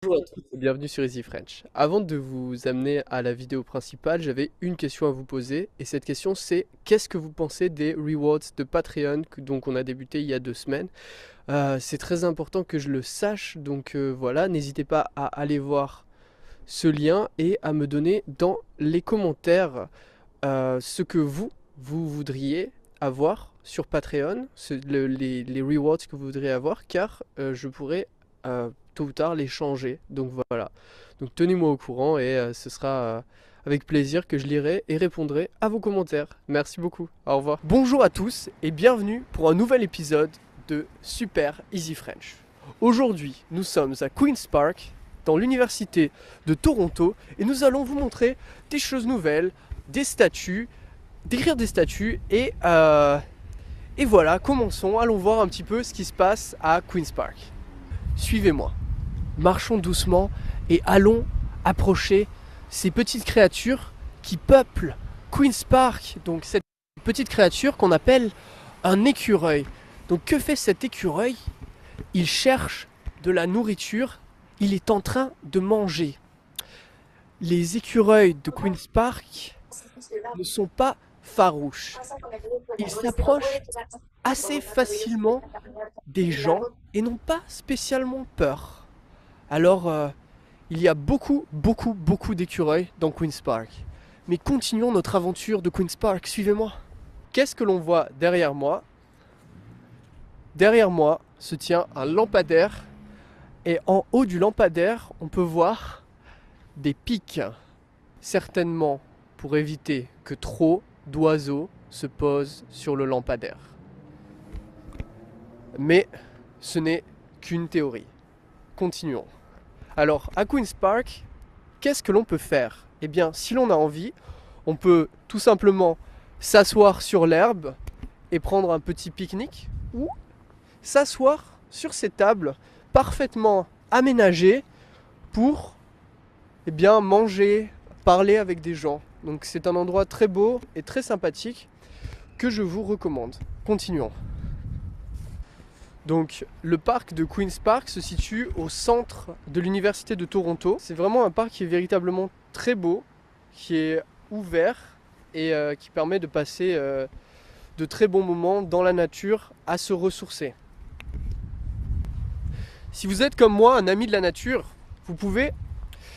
Bonjour à tous et bienvenue sur Easy French. Avant de vous amener à la vidéo principale, j'avais une question à vous poser et cette question c'est qu'est-ce que vous pensez des rewards de Patreon donc on a débuté il y a 2 semaines. C'est très important que je le sache donc voilà, n'hésitez pas à aller voir ce lien et à me donner dans les commentaires ce que vous voudriez avoir sur Patreon, les rewards que vous voudriez avoir car je pourrais tôt ou tard les changer. Donc voilà. Donc tenez-moi au courant et ce sera avec plaisir que je lirai et répondrai à vos commentaires. Merci beaucoup. Au revoir. Bonjour à tous et bienvenue pour un nouvel épisode de Super Easy French. Aujourd'hui, nous sommes à Queen's Park dans l'université de Toronto et nous allons vous montrer des choses nouvelles, des statues, décrire des statues et voilà, commençons, allons voir un petit peu ce qui se passe à Queen's Park. Suivez-moi. Marchons doucement et allons approcher ces petites créatures qui peuplent Queen's Park. Donc cette petite créature qu'on appelle un écureuil. Donc que fait cet écureuil? Il cherche de la nourriture, il est en train de manger. Les écureuils de Queen's Park ne sont pas farouches. Ils s'approchent assez facilement des gens et n'ont pas spécialement peur. Alors, il y a beaucoup d'écureuils dans Queen's Park. Mais continuons notre aventure de Queen's Park, suivez-moi. Qu'est-ce que l'on voit derrière moi? Derrière moi se tient un lampadaire. Et en haut du lampadaire, on peut voir des pics. Certainement pour éviter que trop d'oiseaux se posent sur le lampadaire. Mais ce n'est qu'une théorie. Continuons. Alors, à Queen's Park, qu'est-ce que l'on peut faire? Eh bien, si l'on a envie, on peut tout simplement s'asseoir sur l'herbe et prendre un petit pique-nique ou s'asseoir sur ces tables parfaitement aménagées pour manger, parler avec des gens. Donc c'est un endroit très beau et très sympathique que je vous recommande. Continuons. Donc le parc de Queen's Park se situe au centre de l'université de Toronto. C'est vraiment un parc qui est véritablement très beau, qui est ouvert et qui permet de passer de très bons moments dans la nature à se ressourcer. Si vous êtes comme moi un ami de la nature, vous pouvez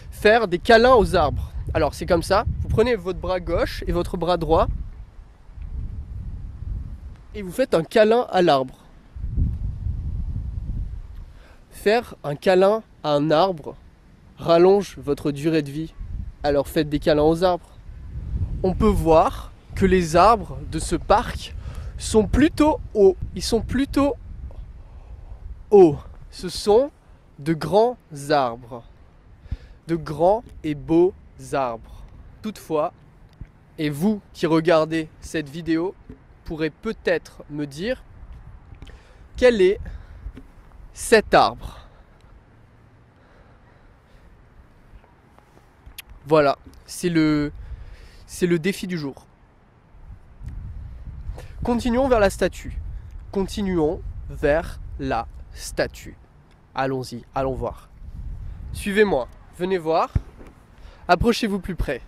faire des câlins aux arbres. Alors c'est comme ça, vous prenez votre bras gauche et votre bras droit et vous faites un câlin à l'arbre. Faire un câlin à un arbre rallonge votre durée de vie. Alors faites des câlins aux arbres. On peut voir que les arbres de ce parc sont plutôt hauts. Ils sont plutôt hauts. Ce sont de grands arbres. De grands et beaux arbres. Toutefois, et vous qui regardez cette vidéo pourrez peut-être me dire quel est cet arbre. Voilà, c'est le défi du jour. Continuons vers la statue. Continuons vers la statue. Allons-y, allons voir. Suivez-moi, venez voir. Approchez-vous plus près.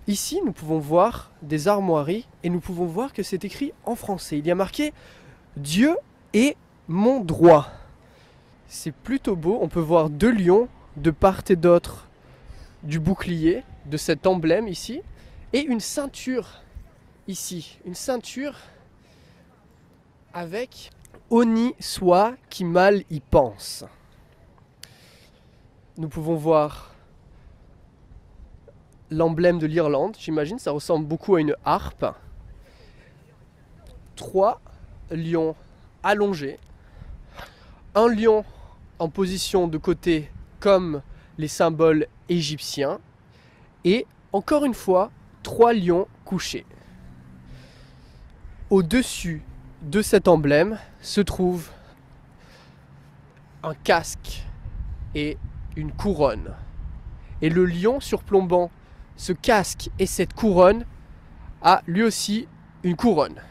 Ici, nous pouvons voir des armoiries et nous pouvons voir que c'est écrit en français. Il y a marqué « Dieu est mon droit ». C'est plutôt beau. On peut voir 2 lions de part et d'autre du bouclier, de cet emblème ici. Et une ceinture ici. Une ceinture avec « Honni soit qui mal y pense ». Nous pouvons voir l'emblème de l'Irlande, j'imagine, ça ressemble beaucoup à une harpe. 3 lions allongés. Un lion en position de côté comme les symboles égyptiens. Et encore une fois, 3 lions couchés. Au-dessus de cet emblème se trouve un casque et une couronne. Et le lion surplombant ce casque et cette couronne a lui aussi une couronne.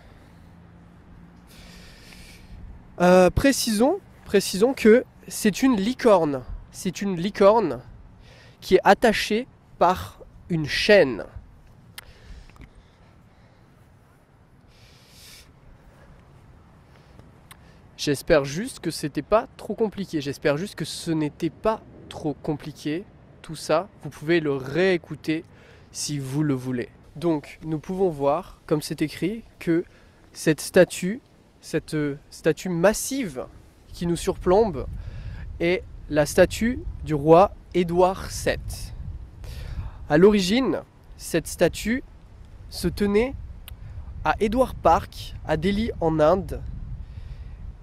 Précisons que c'est une licorne. c'est une licorne qui est attachée par une chaîne. J'espère juste que c'était pas trop compliqué. J'espère juste que ce n'était pas trop compliqué. Tout ça, vous pouvez le réécouter si vous le voulez. Donc, nous pouvons voir, comme c'est écrit, que cette statue massive qui nous surplombe, est la statue du roi Édouard VII. À l'origine, cette statue se tenait à Edward Park, à Delhi en Inde,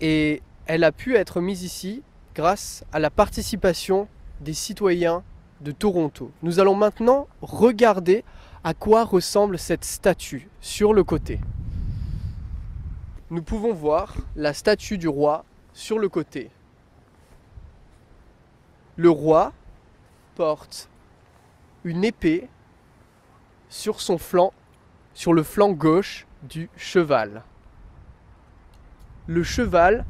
et elle a pu être mise ici grâce à la participation des citoyens de Toronto. Nous allons maintenant regarder à quoi ressemble cette statue sur le côté. Nous pouvons voir la statue du roi sur le côté. Le roi porte une épée sur son flanc, sur le flanc gauche du cheval. Le cheval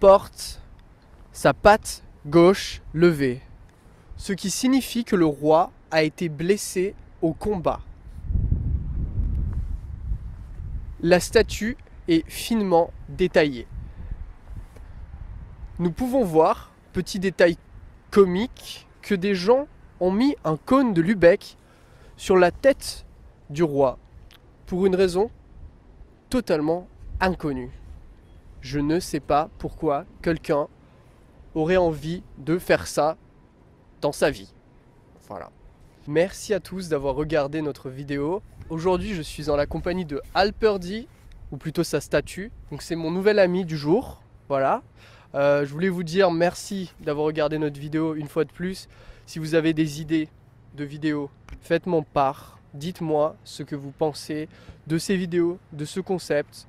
porte sa patte gauche levée, ce qui signifie que le roi a été blessé au combat. La statue est finement détaillée. Nous pouvons voir, petit détail comique, que des gens ont mis un cône de Lübeck sur la tête du roi pour une raison totalement inconnue. Je ne sais pas pourquoi quelqu'un aurait envie de faire ça dans sa vie. Voilà. Merci à tous d'avoir regardé notre vidéo. Aujourd'hui, je suis en la compagnie de Alperdi, ou plutôt sa statue. Donc c'est mon nouvel ami du jour. Voilà. Je voulais vous dire merci d'avoir regardé notre vidéo une fois de plus. Si vous avez des idées de vidéos, faites-moi part. Dites-moi ce que vous pensez de ces vidéos, de ce concept.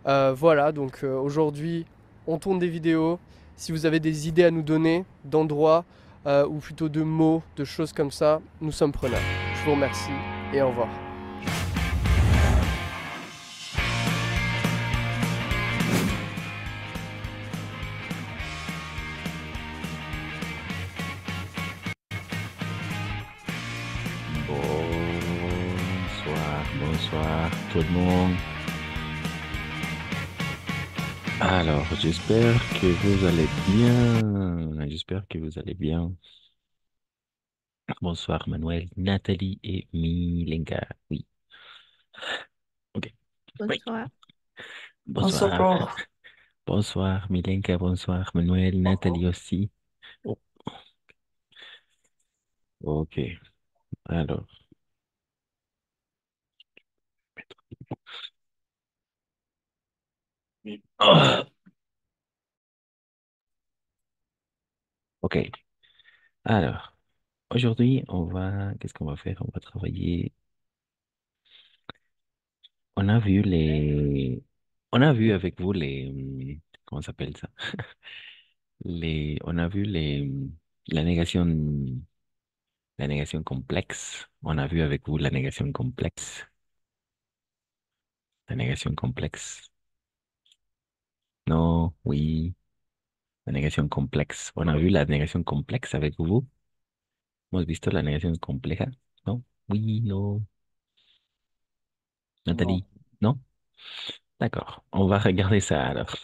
Voilà, donc aujourd'hui, on tourne des vidéos. Si vous avez des idées à nous donner, d'endroits, ou plutôt de mots, de choses comme ça, nous sommes preneurs. Je vous remercie et au revoir. Bonsoir tout le monde. Alors, j'espère que vous allez bien. J'espère que vous allez bien. Bonsoir Manuel, Nathalie et Milenka. Oui, ok. Oui, Bonsoir. bonsoir. Bonsoir Milenka, bonsoir Manuel, Nathalie aussi. Oh, ok, alors. Ah, ok, alors. Aujourd'hui, qu'est-ce qu'on va faire? On va travailler. On a vu on a vu avec vous comment ça s'appelle ça? On a vu la négation, la négation complexe. On a vu avec vous la négation complexe. La négation complexe. Non, oui, la négation complexe. On a vu la négation complexe avec vous. Hemos visto la negación compleja. ¿No? Oui, no. Non. Nathalie, non? D'accord. On va regarder ça alors.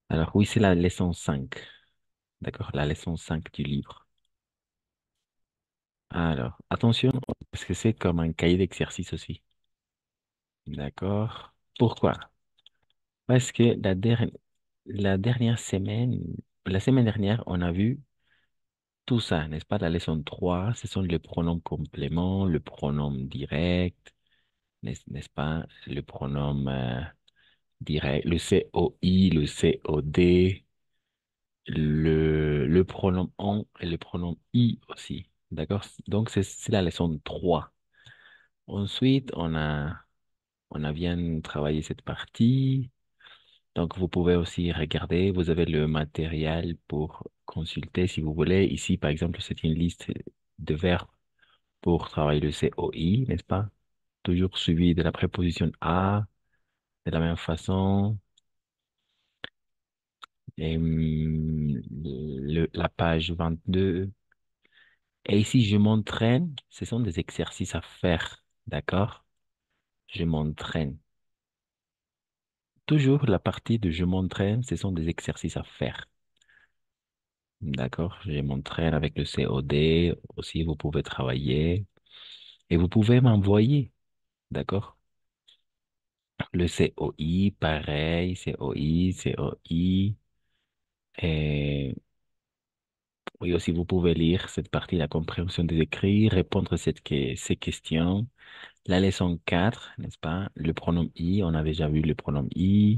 Alors, oui, c'est la leçon 5. D'accord, la leçon 5 du livre. Alors, attention, parce que c'est comme un cahier d'exercice aussi. D'accord. Pourquoi? Parce que la dernière semaine, la semaine dernière, on a vu tout ça, n'est-ce pas? La leçon 3, ce sont les pronoms compléments, le pronom direct, n'est-ce pas? Le pronom direct, le COI, le COD, le pronom on et le pronom I aussi. D'accord? Donc, c'est la leçon 3. Ensuite, on a bien travaillé cette partie. Donc, vous pouvez aussi regarder. Vous avez le matériel pour consulter si vous voulez. Ici, par exemple, c'est une liste de verbes pour travailler le COI, n'est-ce pas? Toujours suivi de la préposition à, de la même façon. Et, la page 22. Et ici, je m'entraîne. Ce sont des exercices à faire. D'accord? Je m'entraîne. Toujours la partie de je m'entraîne, ce sont des exercices à faire. D'accord? Je m'entraîne avec le COD. Aussi, vous pouvez travailler. Et vous pouvez m'envoyer. D'accord? Le COI, pareil. COI, COI. Et oui, aussi, vous pouvez lire cette partie, la compréhension des écrits, répondre à ces questions. La leçon 4, n'est-ce pas? Le pronom I, on avait déjà vu le pronom I.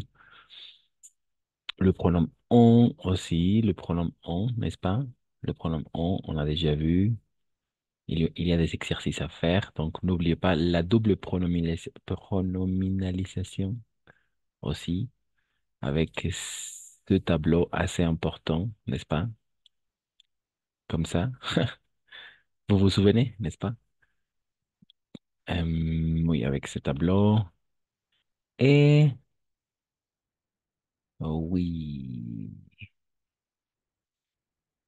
Le pronom on aussi, le pronom on, n'est-ce pas? Le pronom on a déjà vu. Il y a des exercices à faire, donc n'oubliez pas la double pronominalisation aussi, avec ce tableau assez important, n'est-ce pas? Comme ça, vous vous souvenez, n'est-ce pas? Oui, avec ce tableau. Et oui.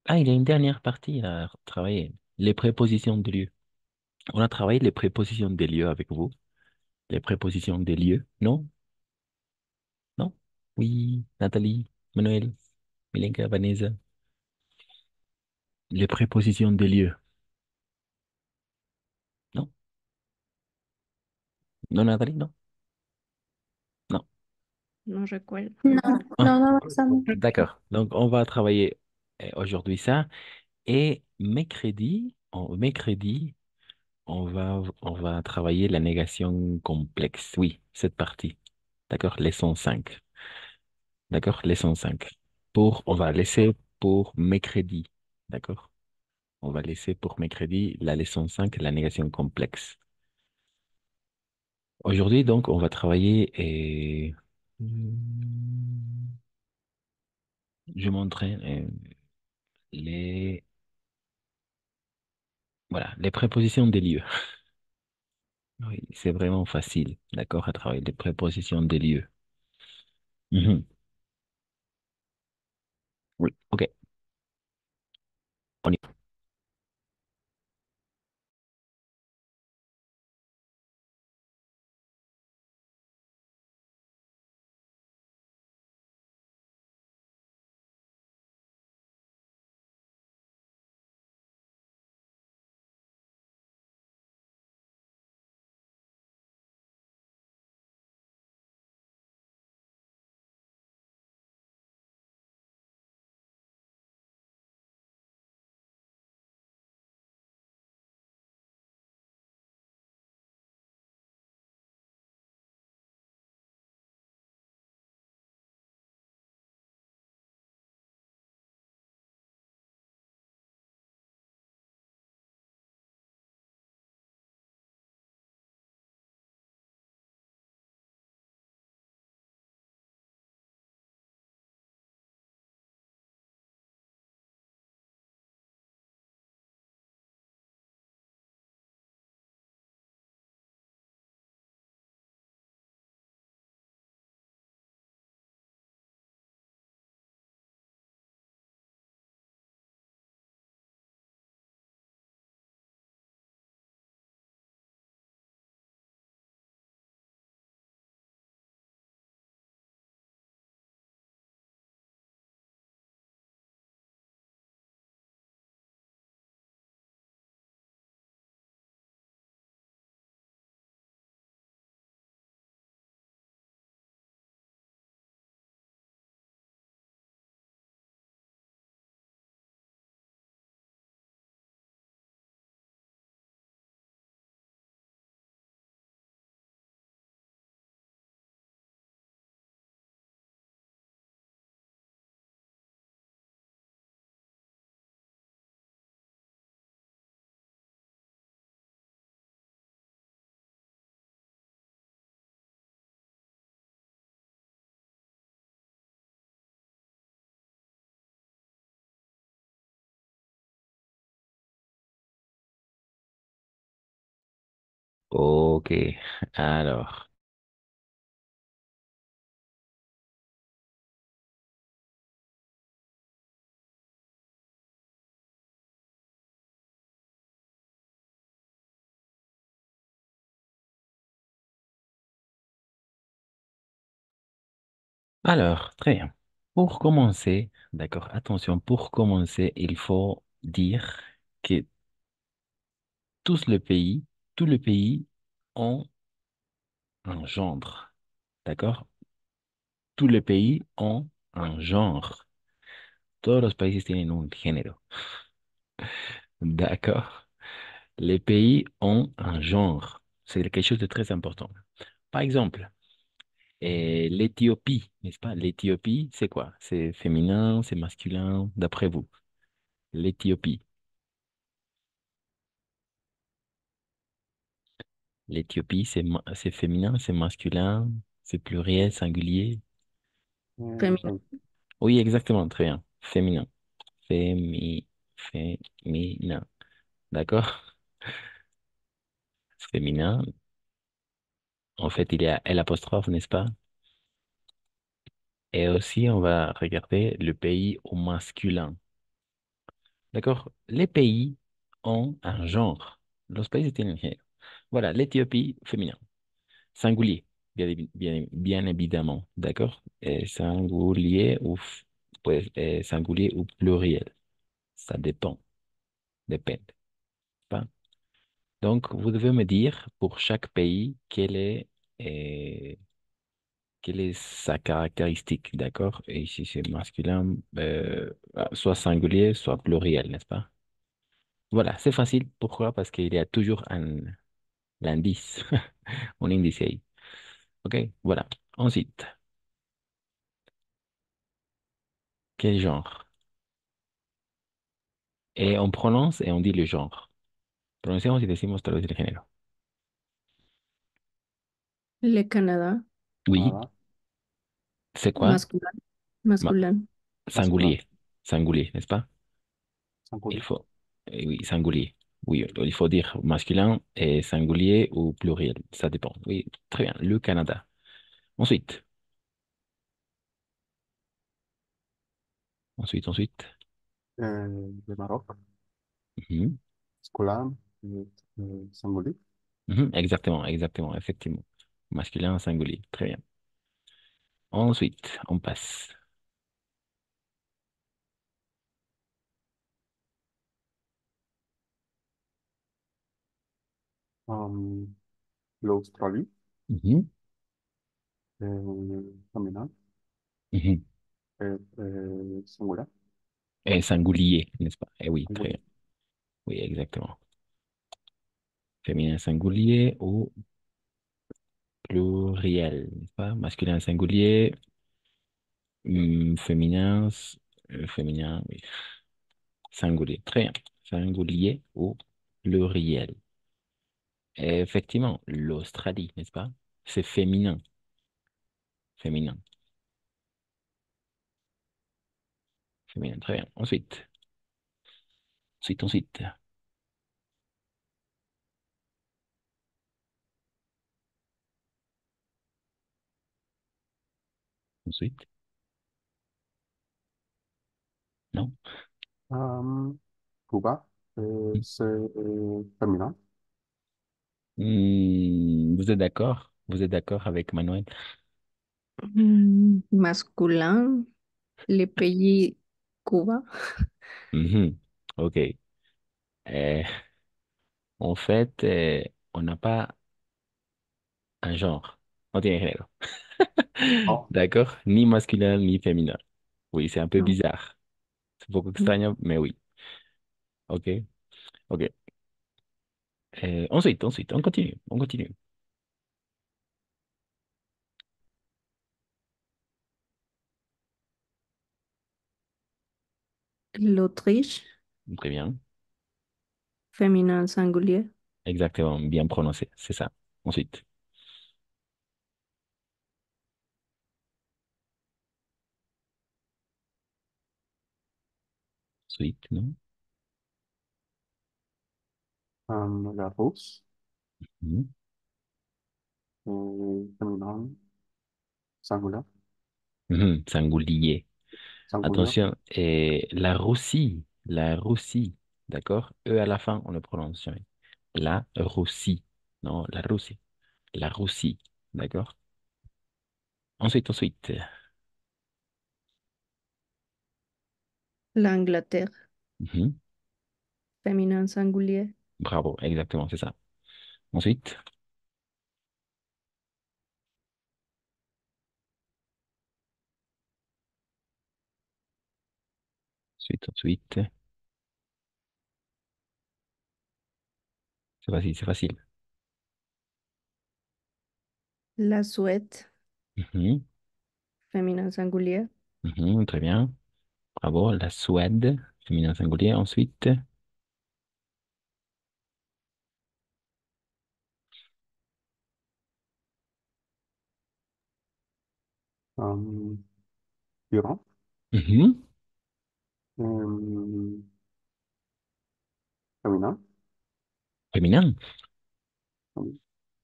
Ah, il y a une dernière partie à travailler. Les prépositions de lieu. On a travaillé les prépositions des lieux avec vous. Les prépositions des lieux. Non? Non? Oui, Nathalie, Manuel, Milenka, Vanessa. Les prépositions des lieux. Non? Non, Nathalie? Non? Non. Non, je colle. Non, Ah, non, non, ça me... d'accord. Donc, on va travailler aujourd'hui ça. Et mercredi, on va travailler la négation complexe. Oui, cette partie. D'accord? Leçon 5. D'accord? Leçon 5. On va laisser pour mercredi. D'accord? On va laisser pour mercredi la leçon 5, la négation complexe. Aujourd'hui, donc, on va travailler et je montrerai les, voilà, les prépositions des lieux. Oui, c'est vraiment facile, d'accord, à travailler les prépositions des lieux. Mhm. Oui, ok. On y Ok, alors. Alors, très bien. Pour commencer, d'accord, attention, pour commencer, il faut dire que tous les pays, tous les pays ont un genre, d'accord? Tous les pays ont un genre. Todos los países tienen un género, d'accord? Les pays ont un genre. C'est quelque chose de très important. Par exemple, l'Éthiopie, n'est-ce pas? L'Éthiopie, c'est quoi? C'est féminin, c'est masculin, d'après vous? L'Éthiopie. L'Éthiopie, c'est féminin, c'est masculin, c'est pluriel, singulier. Féminin. Fem- Oui, exactement, très bien. Féminin. Fémi, féminin. D'accord? Féminin. En fait, il y a L apostrophe, n'est-ce pas? Et aussi, on va regarder le pays au masculin. D'accord? Les pays ont un genre. Los países tienen género. Voilà, l'Éthiopie, féminin. Singulier, bien évidemment. D'accord? Singulier pues, singulier ou pluriel. Ça dépend. Dépend. Pas? Donc, vous devez me dire pour chaque pays euh, quelle est sa caractéristique. D'accord? Et si c'est masculin, soit singulier, soit pluriel, n'est-ce pas? Voilà, c'est facile. Pourquoi? Parce qu'il y a toujours l'indice, un indice ahí. OK? Voilà. Ensuite, quel genre? Et on prononce et on dit le genre. Pronunciamos y decimos tal vez el género. Le Canadá. Oui, Canadá, c'est quoi? Masculin. Ma- Masculin. masculin, Singulier. Singulier, n'est-ce pas? Il singulier. faut. Oui, singulier. Oui, il faut dire masculin et singulier ou pluriel. Ça dépend. Oui, très bien. Le Canada. Ensuite, ensuite. Le Maroc, Mhm, masculin, singulier. mhm, exactement, effectivement. Masculin, singulier. Très bien. Ensuite, on passe. Um, L'Australie, Mhm, féminin, mhm. singulier, Et singulier, n'est-ce pas? Eh oui, très bien. singulier. Oui, exactement. Féminin singulier ou pluriel, n'est-ce pas? Masculin singulier, féminin, féminin, oui. Singulier. Très bien. Singulier ou pluriel. Et effectivement, l'Australie, n'est-ce pas? C'est féminin. Féminin. Féminin. Très bien. Ensuite. Ensuite. Non? Um, Cuba, c'est féminin. Vous êtes d'accord? Vous êtes d'accord avec Manuel? Masculin. Le pays Cuba. Mhm. OK. Euh, en fait, on n'a pas un genre. On tiene género. Oh, D'accord? Ni masculin ni féminin. Oui, c'est un peu Non. bizarre. C'est un peu extraño, mais oui. OK. OK. Ensuite, on continue. On continue. L'Autriche. Très bien. Féminin singulier. Exactement. Bien prononcé. C'est ça. Ensuite. Ensuite, non? la Russe, Mhm. féminin, singulier, Mhm. Singulier. singulier. Attention. La Russie. D'accord? E à la fin, on le prononce jamais. La Russie. Non, la Russie. La Russie. D'accord? Ensuite. L'Angleterre. Mhm. Féminin singulier. Bravo, exactement, c'est ça. Ensuite, ensuite. C'est facile, c'est facile. La Suède. Mhm, Féminin singulier. mhm, très bien. Bravo, la Suède, féminin singulier. Ensuite, Um, Iran. mhm, Um, féminin. féminin.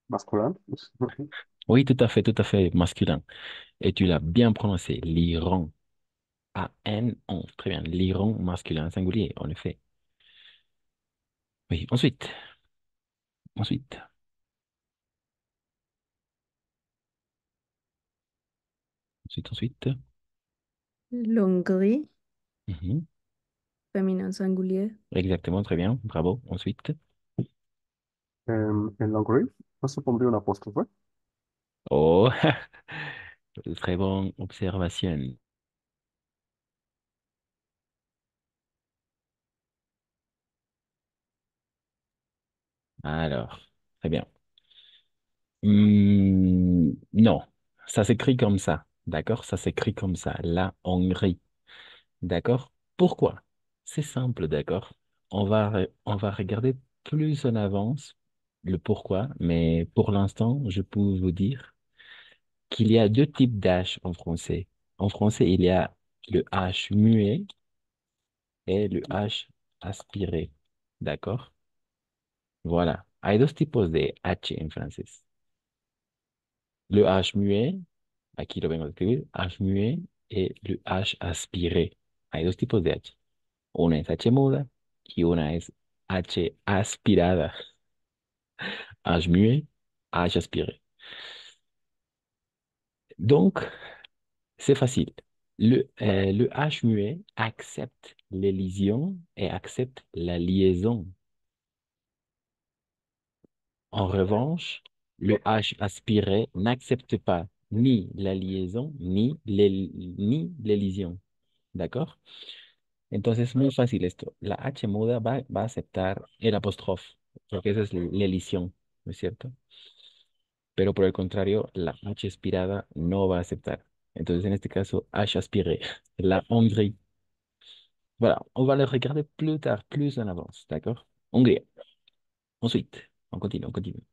Masculin. Oui, tout à fait masculin. Et tu l'as bien prononcé, l'Iran. A-N-On. Très bien, l'Iran masculin singulier, en effet. Oui, ensuite, ensuite, ensuite. L'Hongrie. Mhm, Féminin singulier. exactement, très bien. Bravo. Ensuite. En l'anglais, no se pondría un apóstrofe. Oh, très bonne observation. Alors, très bien. Non, ça s'écrit comme ça. D'accord? Ça s'écrit comme ça. La Hongrie. D'accord? Pourquoi? C'est simple, d'accord? On va regarder plus en avance le pourquoi, mais pour l'instant, je peux vous dire qu'il y a deux types d'H en français. En français, il y a le H muet et le H aspiré. D'accord? Voilà. Hay dos tipos de H en francés. Le H muet, aquí lo vengo a escribir, H muet y el H aspiré. Hay dos tipos de H. Una es H muda y una es H aspirada. H muet, H aspiré. Donc, c'est facile. Le H muet accepte l'élision et accepte la liaison. En revanche, le H aspiré n'accepte pas ni la liaison ni l'élision. ¿D'accord? Entonces es muy fácil esto. La H muda va a aceptar el apóstrofe, porque esa es la elisión, ¿no es cierto? Pero por el contrario, la H aspirada no va a aceptar. Entonces en este caso, H aspiré, la Hongrie. Voilà, on va le regarder plus tard, plus en avance, d'accord? Hongrie. Ensuite, on continue, on continue.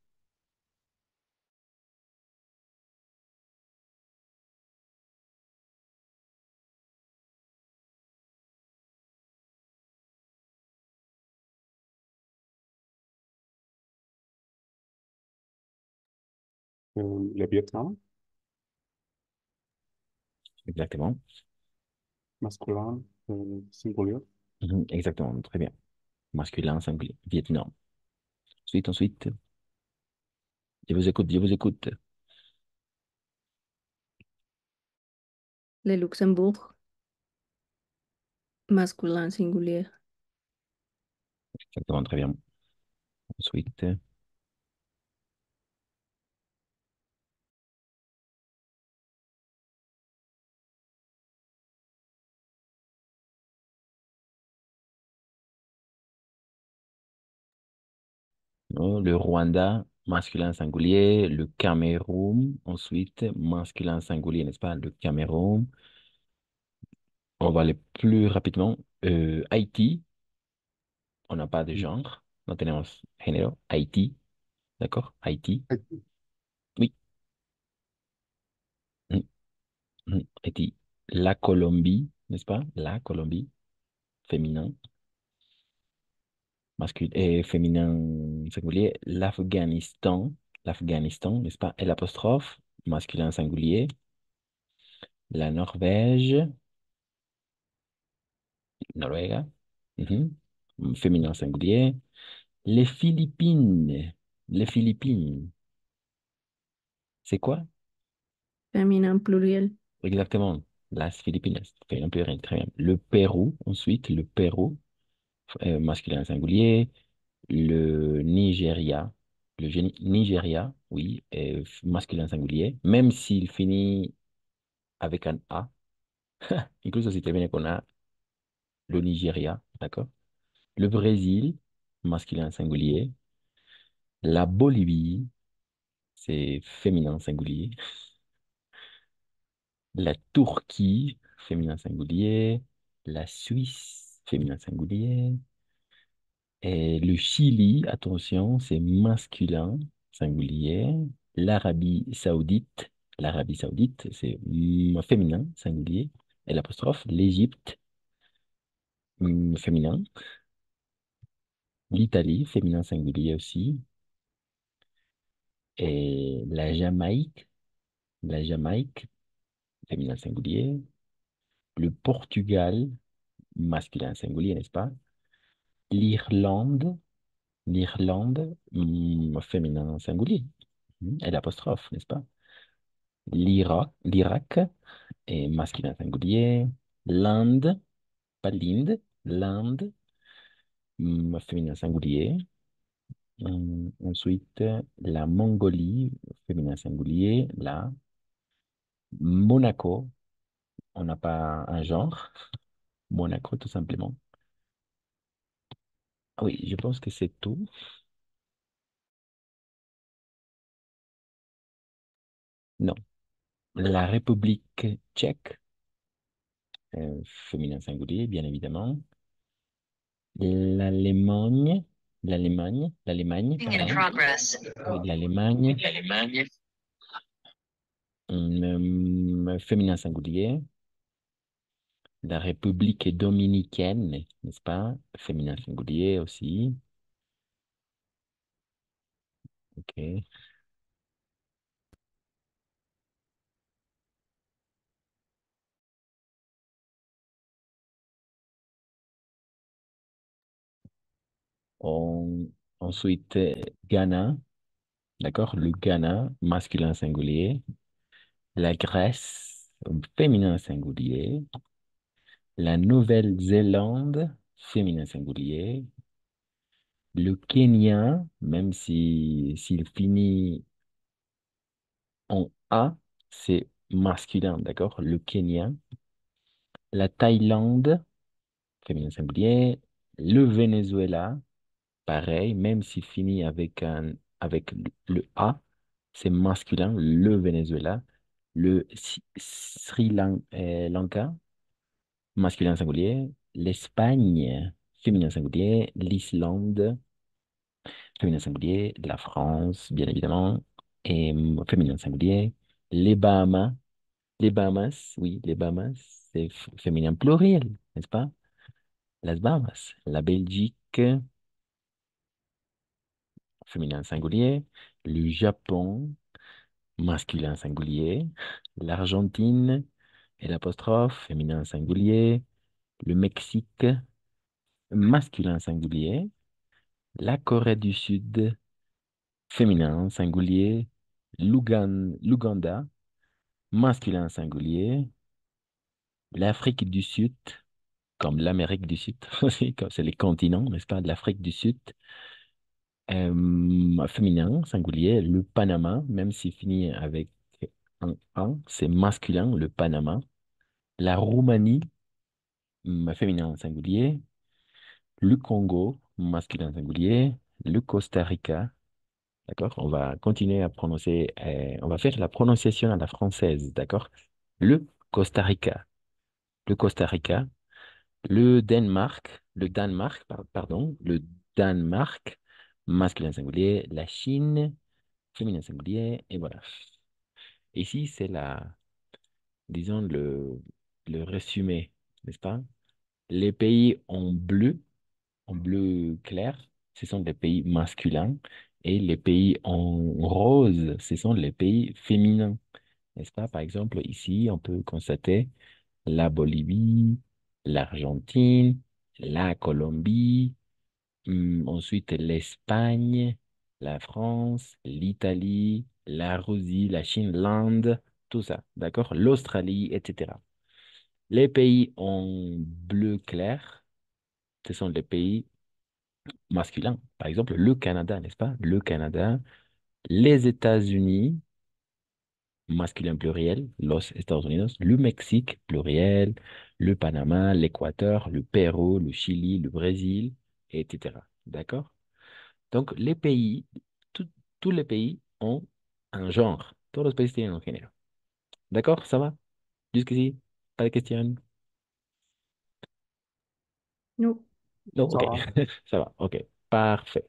Le Vietnam. Exactement. Masculin. Singulier. Mhm, exactement, très bien. Masculin, singulier. Vietnam. Ensuite. Je vous écoute, je vous écoute. Le Luxembourg. Masculin singulier. Exactement, très bien. Ensuite. Le Rwanda, masculin singulier. Le Cameroun, ensuite, masculin singulier, n'est-ce pas? Le Cameroun. On va aller plus rapidement. Haïti, on n'a pas de genre. No tenemos género. Haïti, d'accord? Haïti. Oui. Mm, Haïti. La Colombie, n'est-ce pas? La Colombie, féminin. Masculin et féminin singulier. L'Afghanistan, n'est-ce pas? Et l'apostrophe, masculin singulier. La Norvège, Noruega, mhm, féminin singulier. Les Philippines, les Philippines, c'est quoi? Féminin pluriel. Exactement. Las Filipinas, féminin pluriel, très bien. Le Pérou, ensuite, le Pérou, masculin singulier. Le Nigeria, Nigeria, oui, masculin singulier, même s'il finit avec un A, incluso si termina con A, le Nigeria, d'accord? Le Brésil, masculin singulier. La Bolivie, c'est féminin singulier. La Turquie, féminin singulier. La Suisse, féminin singulier. Et le Chili, attention, c'est masculin singulier. L'Arabie Saoudite, c'est féminin singulier. Et l'apostrophe, l'Égypte, féminin. L'Italie, féminin singulier aussi. Et la Jamaïque, féminin singulier. Le Portugal, masculin singulier, n'est-ce pas? L'Irlande, féminin singulier. Et l'apostrophe, n'est-ce pas? L'Irak est masculin singulier. L'Inde, pas l'Inde, l'Inde, féminin singulier. Ensuite, la Mongolie, féminin singulier. Là, Monaco, on n'a pas un genre. Monaco, tout simplement. Ah oui, je pense que c'est tout. Non. La République tchèque, féminin singulier, bien évidemment. L'Allemagne, l'Allemagne, pardon. Oui, l'Allemagne, féminin singulier. La République dominicaine, n'est-ce pas? Féminin singulier aussi. Ok. Ensuite, Ghana, d'accord? Le Ghana, masculin singulier. La Grèce, féminin singulier. La Nouvelle-Zélande, féminin singulier. Le Kenya, même si s'il finit en A, c'est masculin, d'accord? Le Kenya. La Thaïlande, féminin singulier. Le Venezuela, pareil, même s'il finit avec le A, c'est masculin, le Venezuela. Le Lanka, masculin singulier. L'Espagne, féminin singulier. L'Islande, féminin singulier. La France, bien évidemment, et féminin singulier. Les Bahamas, oui, les Bahamas, c'est féminin pluriel, n'est-ce pas? Las Bahamas. La Belgique, féminin singulier. Le Japon, masculin singulier. L'Argentine et l'apostrophe, féminin singulier. Le Mexique, masculin singulier. La Corée du Sud, féminin singulier. L'Ouganda, masculin singulier. L'Afrique du Sud, comme l'Amérique du Sud, aussi, comme c'est les continents, n'est-ce pas, de l'Afrique du Sud. Féminin, singulier, le Panama, même s'il finit avec un, c'est masculin, le Panama. La Roumanie, féminin, singulier. Le Congo, masculin, singulier. Le Costa Rica, d'accord? On va continuer à prononcer, on va faire la prononciation à la française, d'accord? Le Costa Rica, le Costa Rica. Pardon, le Danemark, masculin singulier, la Chine, féminin singulier, et voilà. Ici, c'est disons, le résumé, n'est-ce pas? Les pays en bleu clair, ce sont des pays masculins, et les pays en rose, ce sont les pays féminins, n'est-ce pas? Par exemple, ici, on peut constater la Bolivie, l'Argentine, la Colombie, ensuite l'Espagne, la France, l'Italie, la Russie, la Chine, l'Inde, tout ça, d'accord? L'Australie, etc. Les pays en bleu clair, ce sont les pays masculins. Par exemple, le Canada, n'est-ce pas? Le Canada, les États-Unis, masculin pluriel, los Estados Unidos, le Mexique, pluriel, le Panama, l'Équateur, le Pérou, le Chili, le Brésil, etc. D'accord? Donc, les pays, tout- tous les pays ont un genre. Todos los países tienen un género. D'accord? ¿Ça va? Jusqu'ici? Pas de questions? No. Non, Ça ok. va. Ça va, ok. Parfait.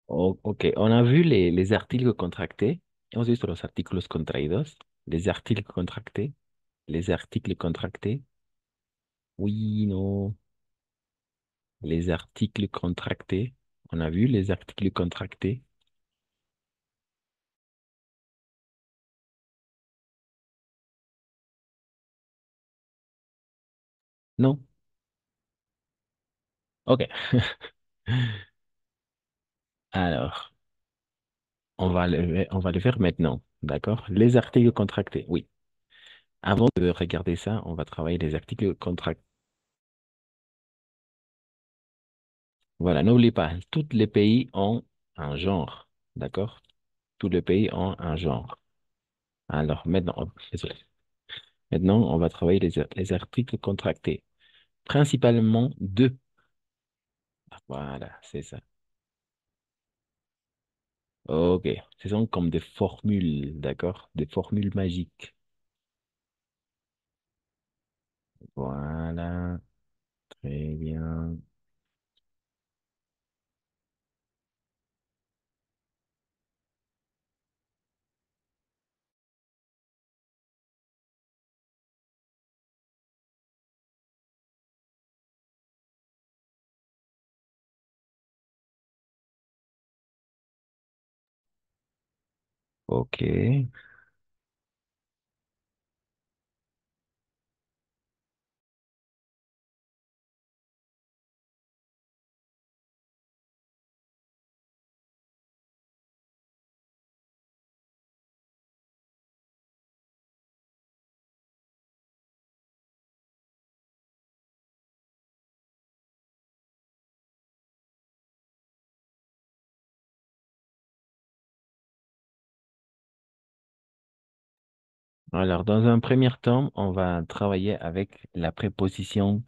Ok, on a vu les articles contractés. Hemos visto los artículos contraídos, les articles contractés, les articles contractés. Oui, non, les articles contractés. On a vu les articles contractés. Non? Ok. Alors, on va le faire maintenant. D'accord? Les articles contractés. Oui. Avant de regarder ça, on va travailler les articles contractés. Voilà, n'oublie pas, tous les pays ont un genre. D'accord? Tous les pays ont un genre. Alors, maintenant, désolé. Maintenant, on va travailler les articles contractés. Principalement deux. Voilà, c'est ça. Ok, ce sont comme des formules, d'accord? Des formules magiques. Voilà, très bien. Ok. Alors, dans un premier temps, on va travailler avec la préposition,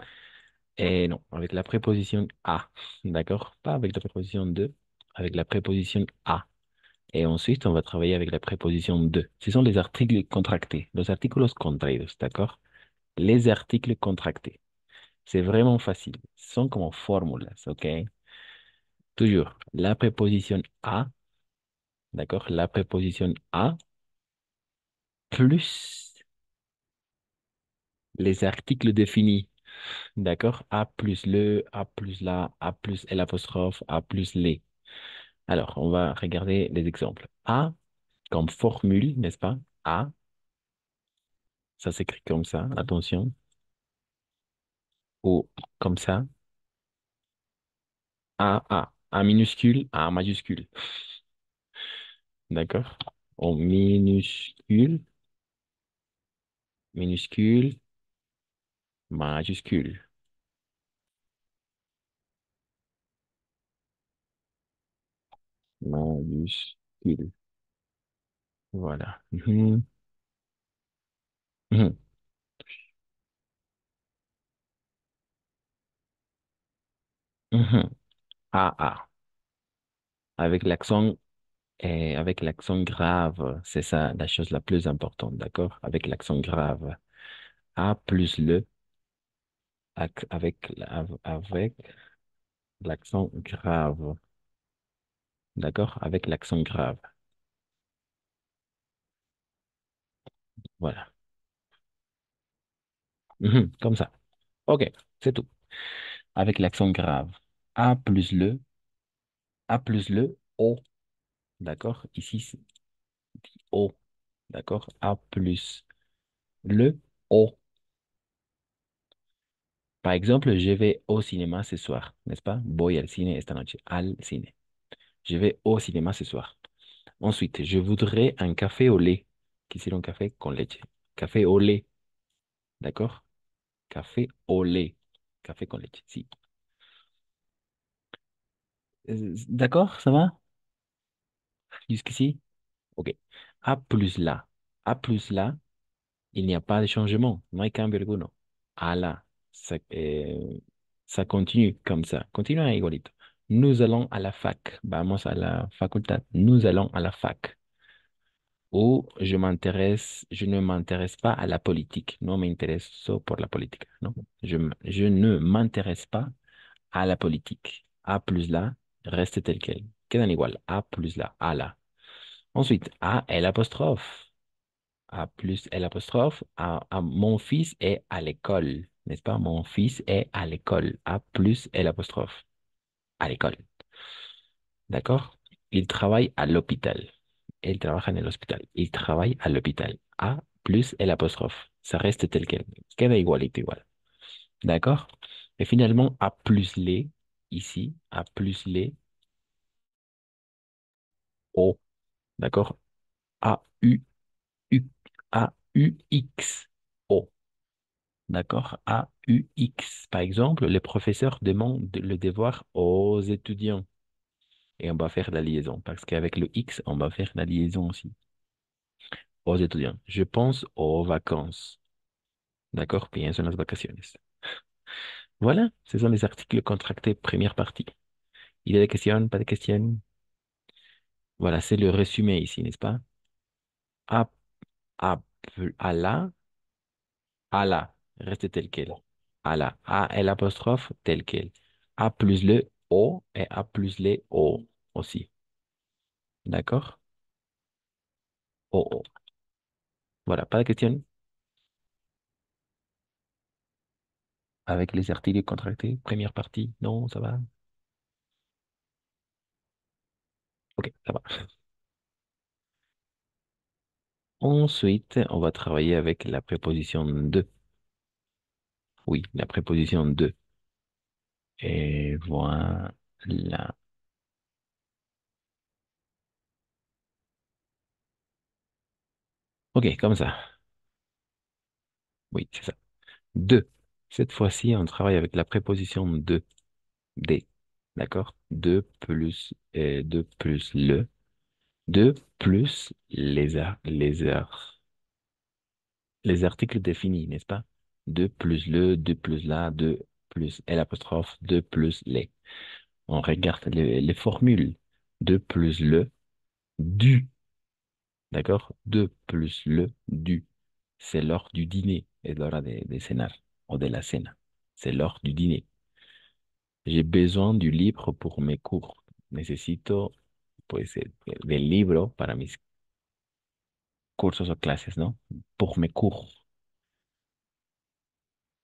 et non, avec la préposition à, d'accord? Pas avec la préposition de, avec la préposition à. Et ensuite, on va travailler avec la préposition de. Ce sont les articles contractés, los artículos contraídos, d'accord? Les articles contractés. C'est vraiment facile. Ce sont comme formulas, OK? Toujours, la préposition à, d'accord? La préposition à plus les articles définis, d'accord? A plus le, A plus la, A plus l'apostrophe, A plus les. Alors, on va regarder les exemples. A comme formule, n'est-ce pas? A, ça s'écrit comme ça, attention. O comme ça. A minuscule, A majuscule. D'accord? En minuscule, minuscule, majuscule. Majuscule. Voilà. Mhm, mhm, mhm. A. Avec l'accent grave, c'est ça la chose la plus importante, d'accord? Avec l'accent grave. A plus le, avec l'accent grave, d'accord? Avec l'accent grave. Voilà. Mhm, comme ça. OK, c'est tout. avec l'accent grave. A plus le O. D'accord? Ici, c'est O. D'accord? A plus le O. Par exemple, je vais au cinéma ce soir, n'est-ce pas? Voy al cine esta noche. Al cine. Je vais au cinéma ce soir. Ensuite, je voudrais un café au lait. Quisiera un café con leche. Café au lait. D'accord? Café au lait. Café con leche. Si. D'accord? Ça va? Jusqu'ici? Ok. A plus la. A plus la, il n'y a pas de changement. No hay cambio alguno. A la. Ça continue comme ça. Continue igualito. Nous allons à la fac. Vamos a la facultad. Nous allons à la fac. Ou je ne m'intéresse pas à la politique. No me interesso por la política. No. Je ne m'intéresse pas à la politique. A plus la reste tel quel. Quedan igual. A plus la. A la. Ensuite, A L apostrophe. A plus L apostrophe. Mon fils est à l'école. N'est-ce pas? Mon fils est à l'école. A plus L apostrophe. À l'école. D'accord? Il travaille à l'hôpital. Elle trabaja en el hospital. Il travaille à l'hôpital. A plus L apostrophe. Ça reste tel quel. Queda igualito igual. D'accord? Et finalement, A plus les, ici, A plus les O. D'accord? A U U A U X O. D'accord? A U X. Par exemple, les professeurs demandent le devoir aux étudiants. Et on va faire la liaison. Parce qu'avec le X, on va faire la liaison aussi. Aux étudiants. Je pense aux vacances. D'accord? Pienso en las vacaciones. Voilà, ce sont les articles contractés, première partie. Il y a des questions, pas de questions? Voilà, c'est le résumé ici, n'est-ce pas? A, A, à la, reste tel quel. À la, A, L apostrophe, tel quel. A plus le O et A plus les O aussi. D'accord? O, O. Voilà, pas de questions? Avec les articles contractés, première partie, non, ça va? Ok, ça va. Ensuite, on va travailler avec la préposition de. Oui, la préposition de. Et voilà. Ok, comme ça. Oui, c'est ça. De. Cette fois-ci, on travaille avec la préposition de. Des. D'accord? De plus le. De plus les articles définis, n'est-ce pas? De plus le, de plus la, de plus L apostrophe, de plus les. On regarde les formules. De plus le, du. D'accord? De plus le, du. C'est l'heure du dîner. Es la hora de cenar o de la cena. C'est l'heure du dîner. J'ai besoin du livre pour mes cours. Necesito, pues, del libro para mis cursos o clases, ¿no? Pour mes cours.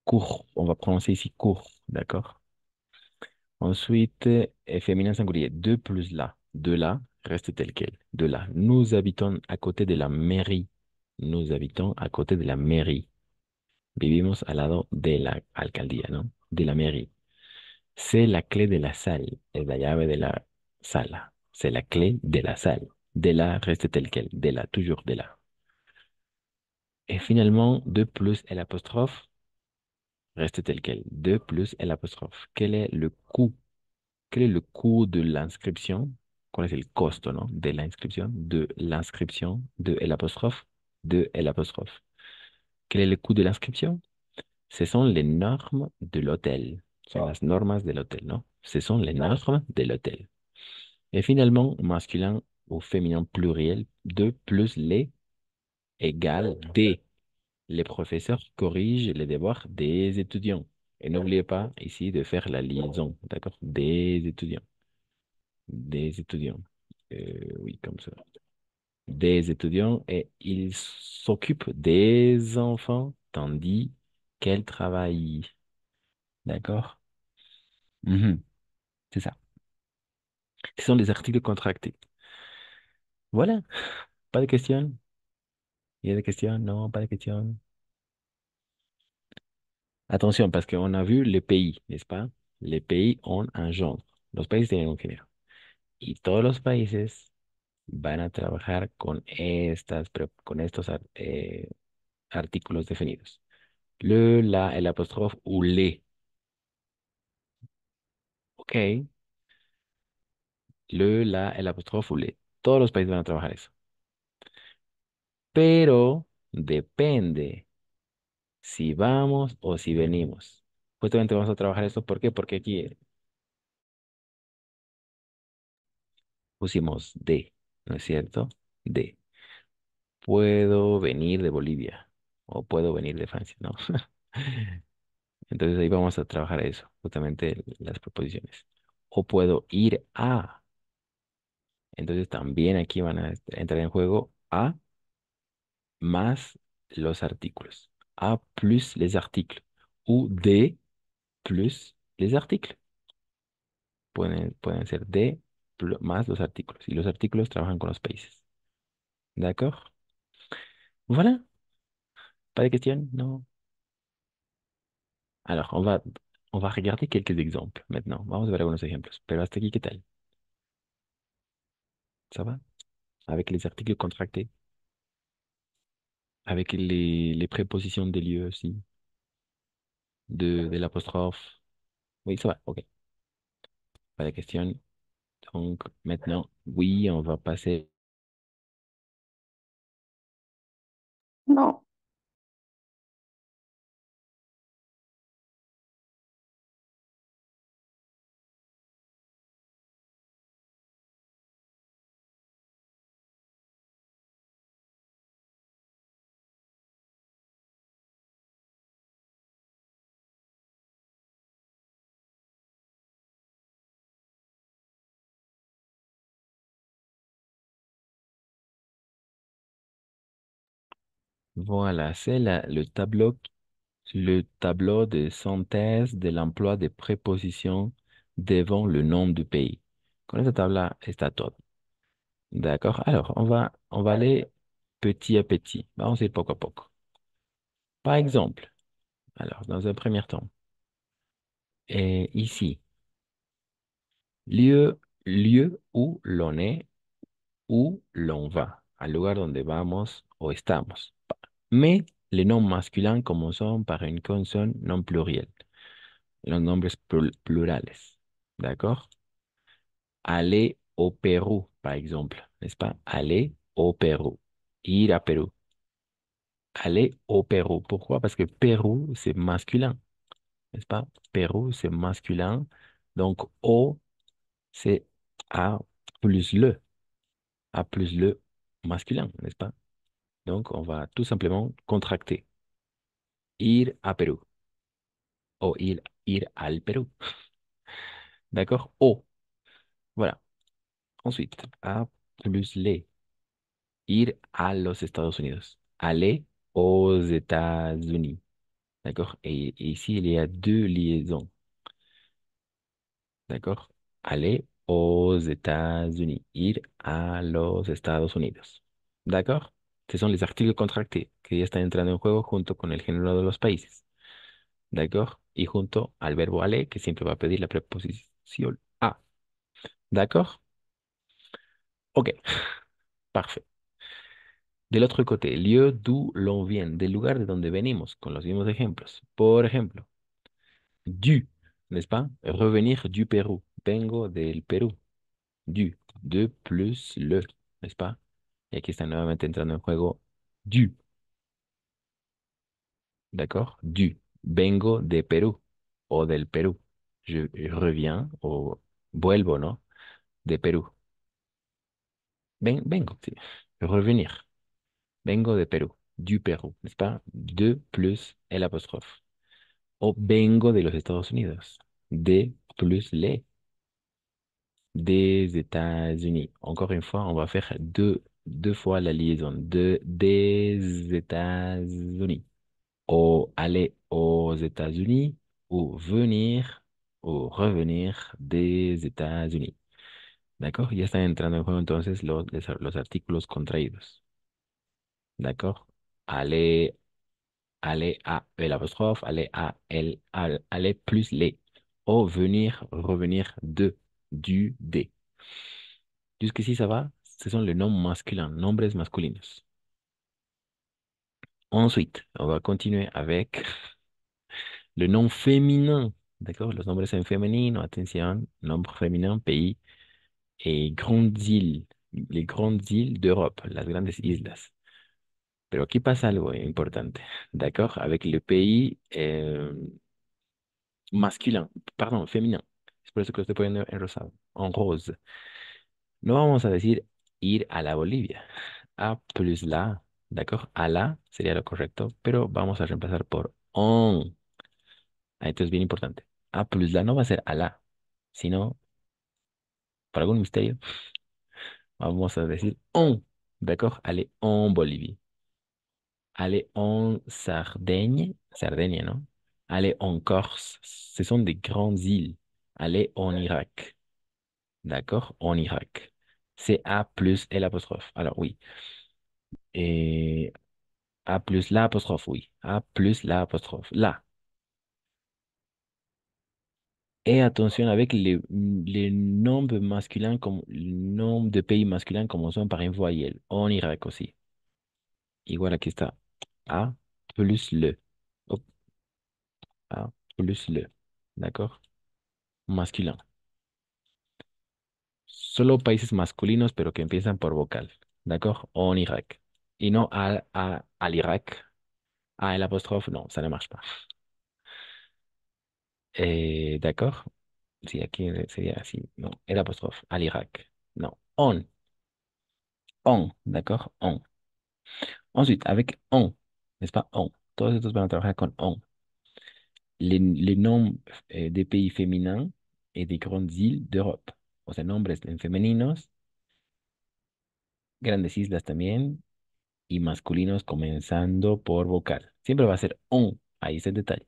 Cours. On va prononcer ici cours. D'accord? Ensuite, féminin singulier. De plus la. De la reste tel quel. De la. Nous habitons à côté de la mairie. Nous habitons à côté de la mairie. Vivimos al lado de la alcaldía, ¿no? De la mairie. C'est la clé de la salle. Es la llave de la sala. C'est la clé de la salle. De la reste tel quel. De la, toujours de la. Et finalement, de plus L apostrophe reste tel quel. De plus L apostrophe. Quel est le coût? Quel est le coût de l'inscription? ¿Cuál es el costo, no? De l'inscription, de l'inscription, de L apostrophe, de L apostrophe. Quel est le coût de l'inscription? Ce sont les normes de l'hôtel. Son las normas del hôtel, ¿no? Ce sont les normes de l'hôtel. Et finalement, masculin ou féminin pluriel, de plus les égale des. Les professeurs corrigent les devoirs des étudiants. Et n'oubliez pas ici de faire la liaison, d'accord? Des étudiants. Des étudiants. Oui, comme ça. Des étudiants et ils s'occupent des enfants tandis qu'elle travaille. D'accord? Mhm, c'est ça. Ce sont les articles contractés. Voilà. Pas de questions? Il y a des questions? Non, pas de questions. Attention, parce qu'on a vu les pays, n'est-ce pas? Les pays ont un genre. Los países tienen un género. Y todos los países van a trabajar con con estos artículos definidos. Le, la, el apóstrofe ou les. ¿Ok? Le, la, el apóstrofe ou les. Todos los países van a trabajar eso. Pero depende si vamos o si venimos. Justamente vamos a trabajar esto. ¿Por qué? Porque aquí pusimos de, ¿no es cierto? De. Puedo venir de Bolivia o puedo venir de Francia, ¿no? Entonces ahí vamos a trabajar eso, justamente las proposiciones. O puedo ir a. Entonces también aquí van a entrar en juego a más los artículos. A plus les articles. O de plus les articles. Pueden ser de más los artículos. Y los artículos trabajan con los países. ¿D'accord? Voilà. Pas de questions? Non. Alors, on va regarder quelques exemples maintenant. Vamos a ver algunos ejemplos. Pero hasta aquí, ¿qué tal? ¿Ça va? Avec les articles contractés, avec les prépositions des lieux aussi, de l'apostrophe. Oui, ça va, ok. Pas de question. Donc, maintenant, oui, on va passer. No. Voilà, c'est le tableau de synthèse de l'emploi des prépositions devant le nom du pays. Con esta tabla está todo. D'accord? Alors, on va aller petit à petit. Vamos a ir poco a poco. Par exemple, alors, dans un premier temps, ici, lieu, lieu où l'on est, où l'on va, al lugar donde vamos o estamos. Mais les noms masculins commencent par une consonne non plurielle. Los nombres plurales. D'accord? Aller au Pérou, par exemple, n'est-ce pas? Aller au Pérou. Ir à Pérou. Aller au Pérou. Pourquoi? Parce que Pérou, c'est masculin, n'est-ce pas? Pérou, c'est masculin. Donc, au, c'est A plus le. A plus le masculin, n'est-ce pas? Donc, on va tout simplement contracter. Ir à Pérou. O ir al Pérou. D'accord? O. Voilà. Ensuite, A plus les. Ir a los Estados Unidos. Aller aux États-Unis. D'accord? Et ici, il y a deux liaisons. D'accord? Aller aux États-Unis. Ir a los Estados Unidos. ¿D'accord? Estos son los artículos contractés que ya están entrando en juego junto con el género de los países. ¿D'accord? Y junto al verbo aller, que siempre va a pedir la preposición a. ¿D'accord? Ok, parfait. Del otro côté, lieu d'où l'on vient, del lugar de donde venimos, con los mismos ejemplos. Por ejemplo, du, n'est-ce pas? Revenir du Pérou. Vengo del Perú. Du. De plus le, n'est-ce pas? Y aquí está nuevamente entrando en juego du. ¿D'accord? Du. Vengo de Perú o del Perú. Je reviens o vuelvo, ¿no? De Perú. Vengo, sí. Revenir. Vengo de Perú. Du Perú, n'est-ce pas? De plus el apóstrofe. O vengo de los Estados Unidos. De plus les. Des États-Unis. Encore une fois, on va faire deux fois la liaison. Des États-Unis. O aller aux États-Unis ou venir o revenir des États-Unis. ¿D'accord? Ya están entrando en juego entonces los artículos contraídos. ¿D'accord? Aller, aller à, l'apostrophe, aller à, elle, aller plus les. Au venir, revenir de, du, des. Jusqu'ici, ça va? Ce sont les noms masculins, nombres masculinos. Ensuite, on va continuer avec le nom féminin. D'accord? Los nombres en féminin, attention, nombre féminin, pays et grandes îles, les grandes îles d'Europe, las grandes islas. Pero aquí pasa algo importante, ¿d'accord? Avec le pays masculin, pardon, féminin. Es por eso que lo estoy poniendo en rosado, en rose. No vamos a decir ir a la Bolivia. A plus la, ¿d'accord? A la sería lo correcto, pero vamos a reemplazar por on. Esto es bien importante. A plus la no va a ser a la, sino, por algún misterio, vamos a decir on, ¿d'accord? Aller en Bolivie. Aller en Sardaigne, Sardaigne, non? Aller en Corse, ce sont des grandes îles. Aller en Irak, d'accord? En Irak. C'est A plus L apostrophe. Alors oui. Et A plus l'apostrophe, oui. A plus l'apostrophe. Là. Et attention avec les nombres masculins, comme le nombre de pays masculins commençant par une voyelle. En Irak aussi. Igual aquí está. A plus le. Hop, A plus le. D'accord? Masculin. Solo países masculinos, pero que empiezan por vocal. ¿D'accord? En Irak. Y no al Irak. A el apostrophe, non, ça ne marche pas. D'accord? Sí, aquí sería así. No, el apostrophe. Al Irak. No. On. D'accord? On. Ensuite, avec on. N'est-ce pas? On. Todos estos van a trabajar con on. Les noms des pays féminins et des grandes îles d'Europe. O sea, nombres en femeninos, grandes islas también, y masculinos comenzando por vocal. Siempre va a ser on. Ahí está el detalle.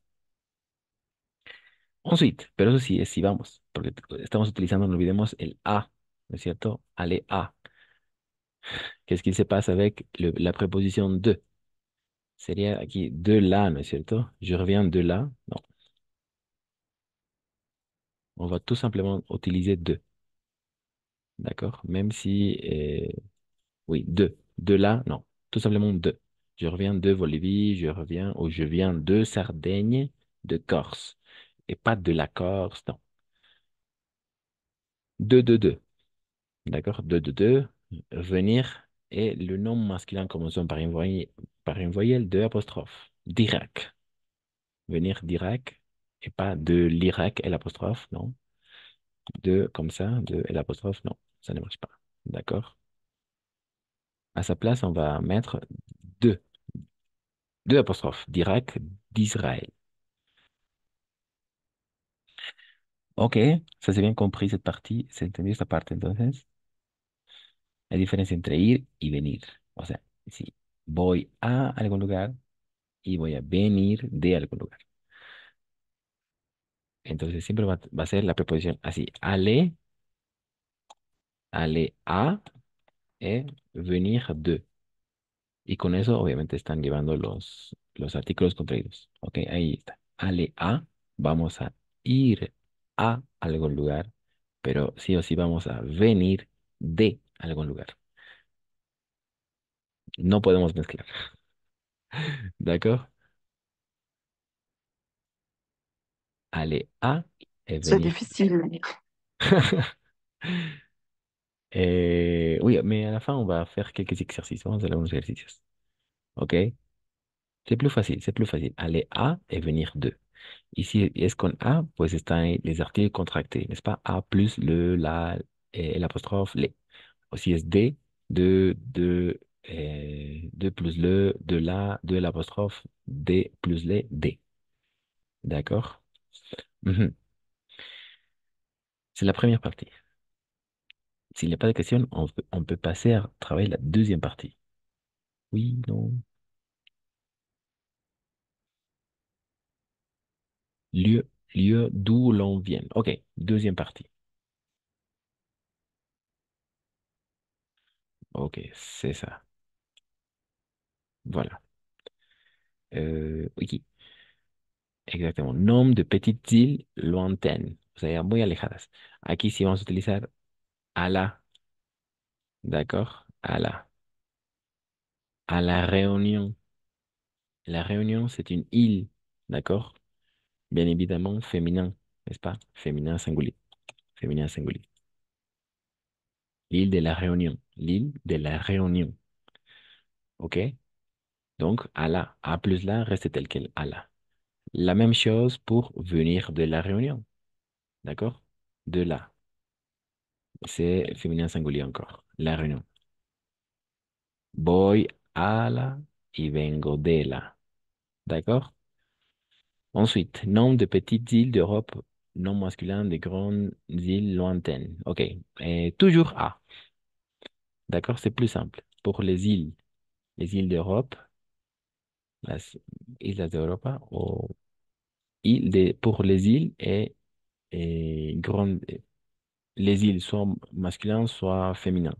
Ensuite, pero eso sí es si vamos, porque estamos utilizando, no olvidemos el a, ¿no es cierto? Aller a. Qu'est-ce qu'il se passe avec la préposition de? Sería aquí de là, ¿no es cierto? Je reviens de là. Non. On va tout simplement utiliser de. D'accord? Même si, oui, de. De là, non. Tout simplement de. Je reviens de Bolivie, je reviens, ou je viens de Sardaigne, de Corse. Et pas de la Corse, non. De. D'accord? De. Venir et le nom masculin commençant par une voyelle de apostrophe. D'Irak. Venir d'Irak et pas de l'Irak et l'apostrophe, non. De comme ça, de et l'apostrophe, non. Ça ne marche pas. D'accord? À sa place, on va mettre de. Deux apostrophes. D'Irak, d'Israël. Ok, ça c'est bien compris cette partie. ¿Se entendió esta parte entonces? La diferencia entre ir y venir. O sea, si voy a algún lugar y voy a venir de algún lugar. Entonces siempre va a ser la preposición así. Aller a et venir de. Y con eso obviamente están llevando los artículos contraídos. Ok, ahí está. Aller a, vamos a ir a algún lugar, pero sí o sí vamos a venir de algún lugar. No podemos mezclar. ¿De acuerdo? Aller a et C'est venir. difficile. Oui, mais à la fin, on va faire quelques exercices. Vamos a hacer algunos ejercicios. ¿Ok? C'est plus facile, c'est plus facile. Aller a et venir de. Ici, est-ce qu'on a, pues están ahí les articles contractés, n'est-ce pas? A plus le, la, l'apostrophe, les. Aussi est de plus le, de la, de l'apostrophe, des plus les, des. D'accord? Mhm. C'est la première partie. S'il n'y a pas de questions, on peut passer à travailler la deuxième partie. Oui, non. Lieu lieu d'où l'on vient. OK, deuxième partie. OK, c'est ça. Voilà. Oui, exactement. Nombre de petites îles lointaines, o sea, muy alejadas. Aquí sí vamos a utilizar a la, ¿d'accord? À la Réunion. La Réunion, c'est une île, d'accord? Bien évidemment, féminin, n'est-ce pas? Féminin singulier. Féminin singulier. L'île de la Réunion. L'île de la Réunion. OK? Donc, à la. A plus la reste tel quel. À la. La même chose pour venir de la Réunion. D'accord? De là. C'est féminin singulier encore. La Réunion. Voy a la y vengo de la. D'accord? Ensuite, nombre de petites îles d'Europe non masculin des grandes îles lointaines. OK. Et toujours A. D'accord? C'est plus simple. Pour les îles d'Europe, las islas de Europa, ou pour les îles et grandes, les îles soit masculins, soit féminins.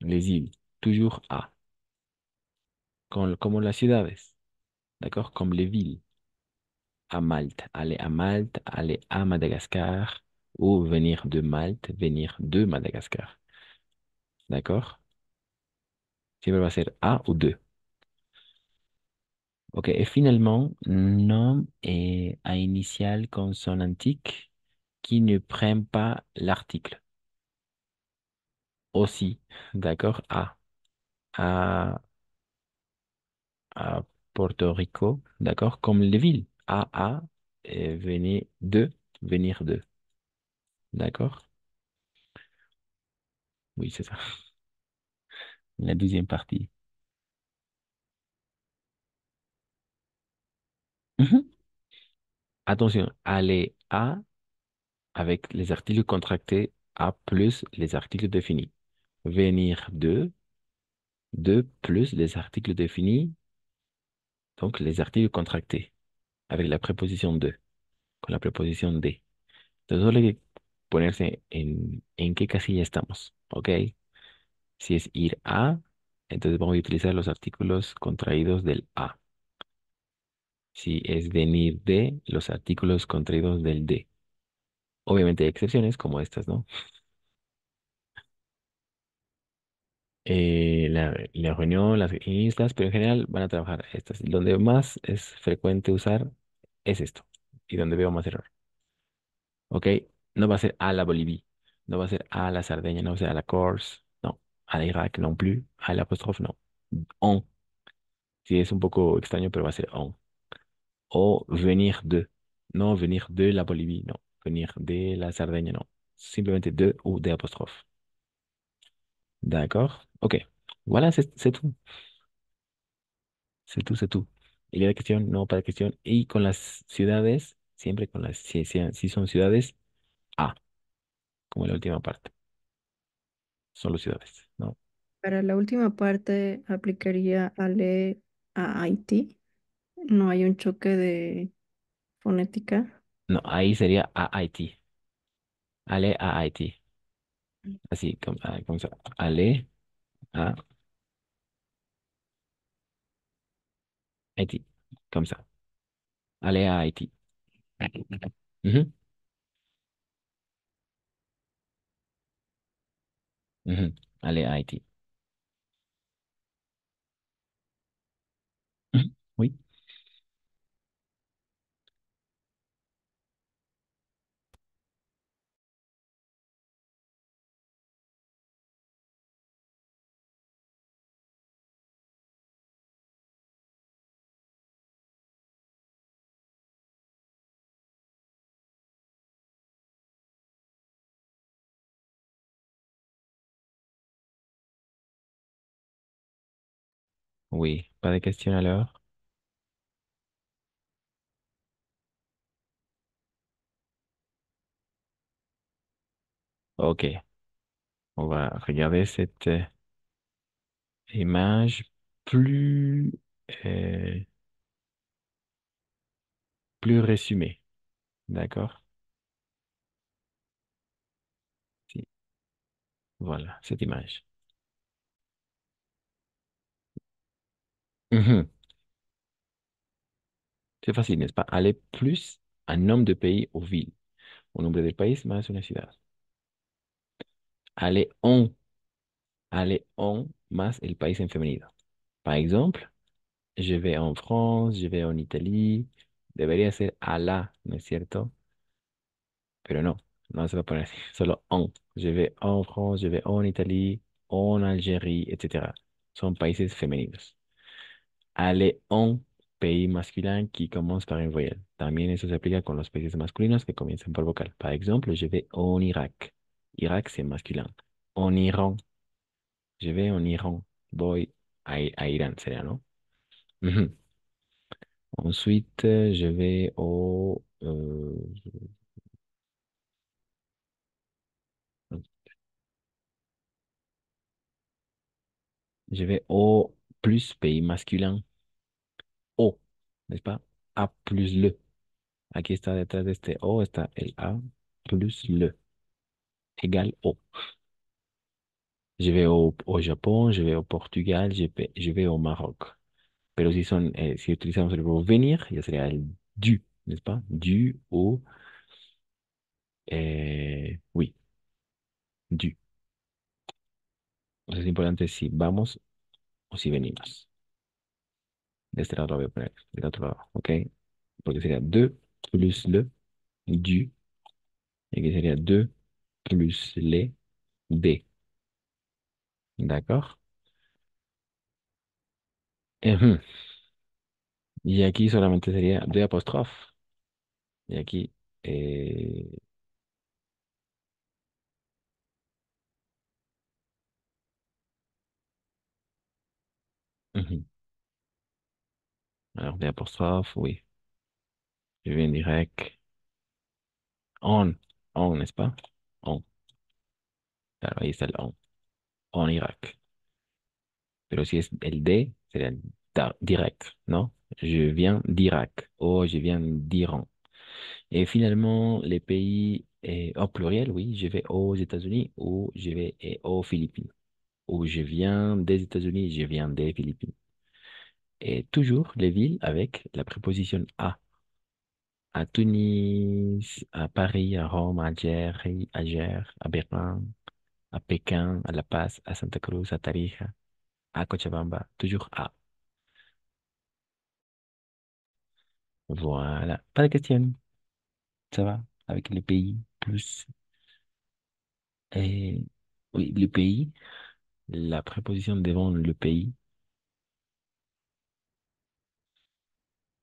Les îles, toujours A. Como las ciudades, d'accord? Comme les villes. À Malte, aller à Madagascar, ou venir de Malte, venir de Madagascar. D'accord? Siempre va a ser A ou deux. Ok, et finalement, nom et à initiale consonantique qui ne prennent pas l'article. Aussi, d'accord? À Porto Rico, d'accord? Comme les villes. Venir venir de. D'accord? Oui, c'est ça. La deuxième partie. Mhm. Attention, aller à avec les articles contractés à plus les articles définis. Venir de plus les articles définis, donc les articles contractés avec la préposition de, con la preposición de. Entonces solo hay que ponerse en qué casilla estamos, ¿ok? Si es ir a, entonces vamos a utilizar los artículos contraídos del a. Si es venir de, los artículos contraídos del de. Obviamente hay excepciones como estas, ¿no? La reunión, las islas, pero en general van a trabajar estas. Donde más es frecuente usar es esto. Y donde veo más error. ¿Ok? No va a ser a la Bolivie. No va a ser a la Sardeña. No va a ser a la Corse. No. A la Irak non plus. A la apóstrofe no. On. Sí, es un poco extraño, pero va a ser on. O venir de. No venir de la Bolivie. No. Venir de la Sardeña. No. Simplemente de ou de apóstrofe. D'accord? Ok. Voilà, c'est tout. C'est tout. Y la cuestión, no para cuestión. Y con las ciudades, siempre con las, si son ciudades, A, como la última parte. Solo ciudades, ¿no? Para la última parte aplicaría ale a Haití. No hay un choque de fonética. No, ahí sería a Haití. Ale a Haití. Así, como ça. Ale a Haití. Comme ça. Ale a Haití. Mhm, mhm. Ale a Haití. Mhm, oui. Oui. Pas de questions alors? Ok. On va regarder cette image plus, euh, plus résumée. D'accord? Si. Voilà, cette image. Mhm. C'est facile, n'est-ce pas? Aller plus un nombre de pays ou villes. Un nombre de países más una ciudad. Aller en más el país en femenino. Par exemple, je vais en France, je vais en Italie. Debería ser a la, ¿no es cierto? Pero no, no se va a poner así. Solo en. Je vais en France, je vais en Italie, en Algérie, etc. Son países femeninos. Aller en pays masculin qui commence par une voyelle. También eso se aplica con los países masculinos que comienzan por vocal. Par exemple, je vais en Irak. Irak, c'est masculin. En Iran, je vais en Iran. Voy a Irán, sería, ¿no? Ujú. Ensuite, je vais je vais au plus pays masculin. O, n'est-ce pas? A plus le. Aquí está detrás de este O, está el A plus le, égal O. Je vais au Japón, je vais au Portugal, je vais au Maroc. Pero si utilizamos el verbo venir, ya sería el du, ¿n'est-ce pas? Du o, oui, du. Entonces es importante si vamos o si venimos. De este lado lo voy a poner, del otro lado, ¿ok? Porque sería de plus le, du, y aquí sería de plus les, de. ¿D'accord? Ujú. Y aquí solamente sería de apóstrofe. Y aquí, eh, ujú. Alors de apóstrofe, oui. Je viens direct. N'est-ce pas? On. Claro, ahí está el on. En Irak. Pero si es el de, sería direct, ¿no? Je viens d'Irak ou je viens d'Iran. Et finalement, les pays au pluriel, oui, je vais aux États-Unis ou je vais aux Philippines. Ou je viens des États-Unis, je viens des Philippines. Et toujours les villes avec la préposition à. À Tunis, à Paris, à Rome, à Alger, à Berlin, à Pékin, à La Paz, à Santa Cruz, à Tarija, à Cochabamba, toujours à. Voilà, pas de question. Ça va avec les pays plus. Et oui, le pays, la préposition devant le pays.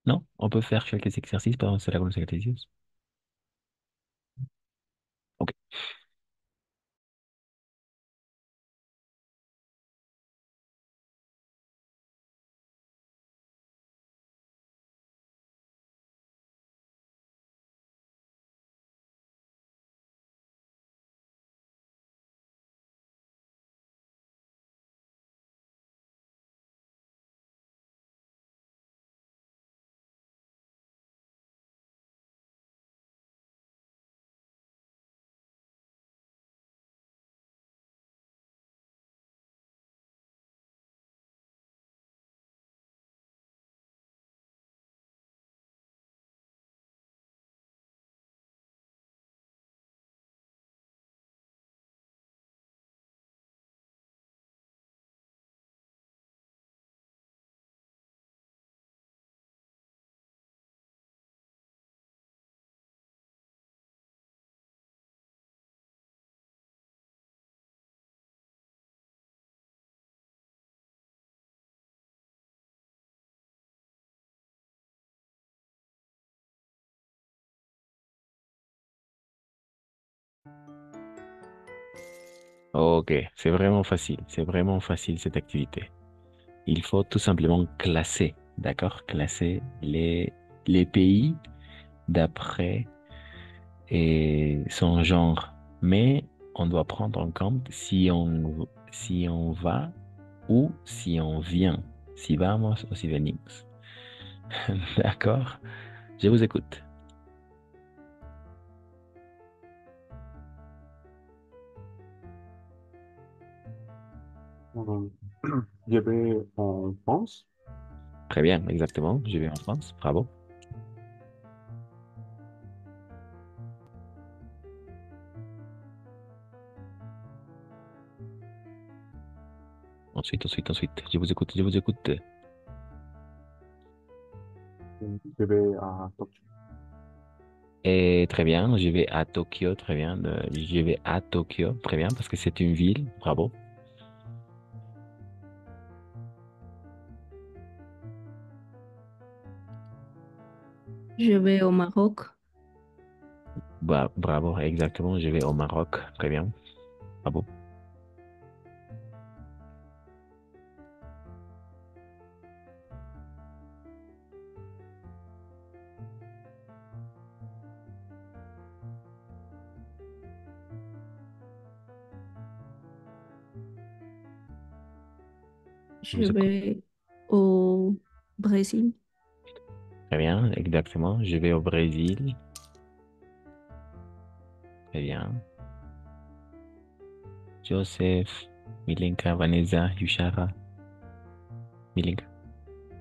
Non, on peut faire quelques exercices para hacer algunos ejercicios. Ok. Ok, c'est vraiment facile cette activité. Il faut tout simplement classer, d'accord? Classer les pays d'après son genre. Mais on doit prendre en compte si on va ou si on vient. Si vamos o si venimos. D'accord? Je vous écoute. Euh, je vais en France. Très bien, exactement. Je vais en France. Bravo. Ensuite. Je vous écoute, je vous écoute. Je vais à Tokyo. Et très bien, je vais à Tokyo, très bien. Je vais à Tokyo, très bien, parce que c'est une ville. Bravo. Je vais au Maroc. Bravo, exactement. Je vais au Maroc, très bien. Bravo. Je Je vous écoute. vais au Brésil. Très bien, exactement. Je vais au Brésil. Très bien. Joseph, Milenka, Vanessa, Yushara, Milenka.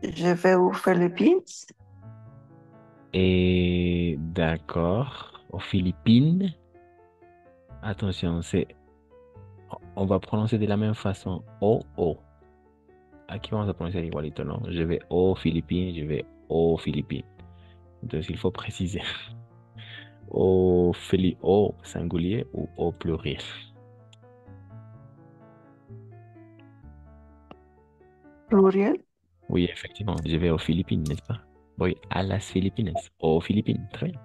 Je vais aux Philippines. Et d'accord, aux Philippines. Attention, on va prononcer de la même façon. O. Aquí vamos a pronunciar igualito, ¿no? Je vais aux Philippines, je vais aux Philippines. Entonces, il faut préciser. Au singulier ou au pluriel. Pluriel. Oui, effectivement, je vais aux Philippines, n'est-ce pas? Oui, a las Filipinas. Aux Philippines, très bien.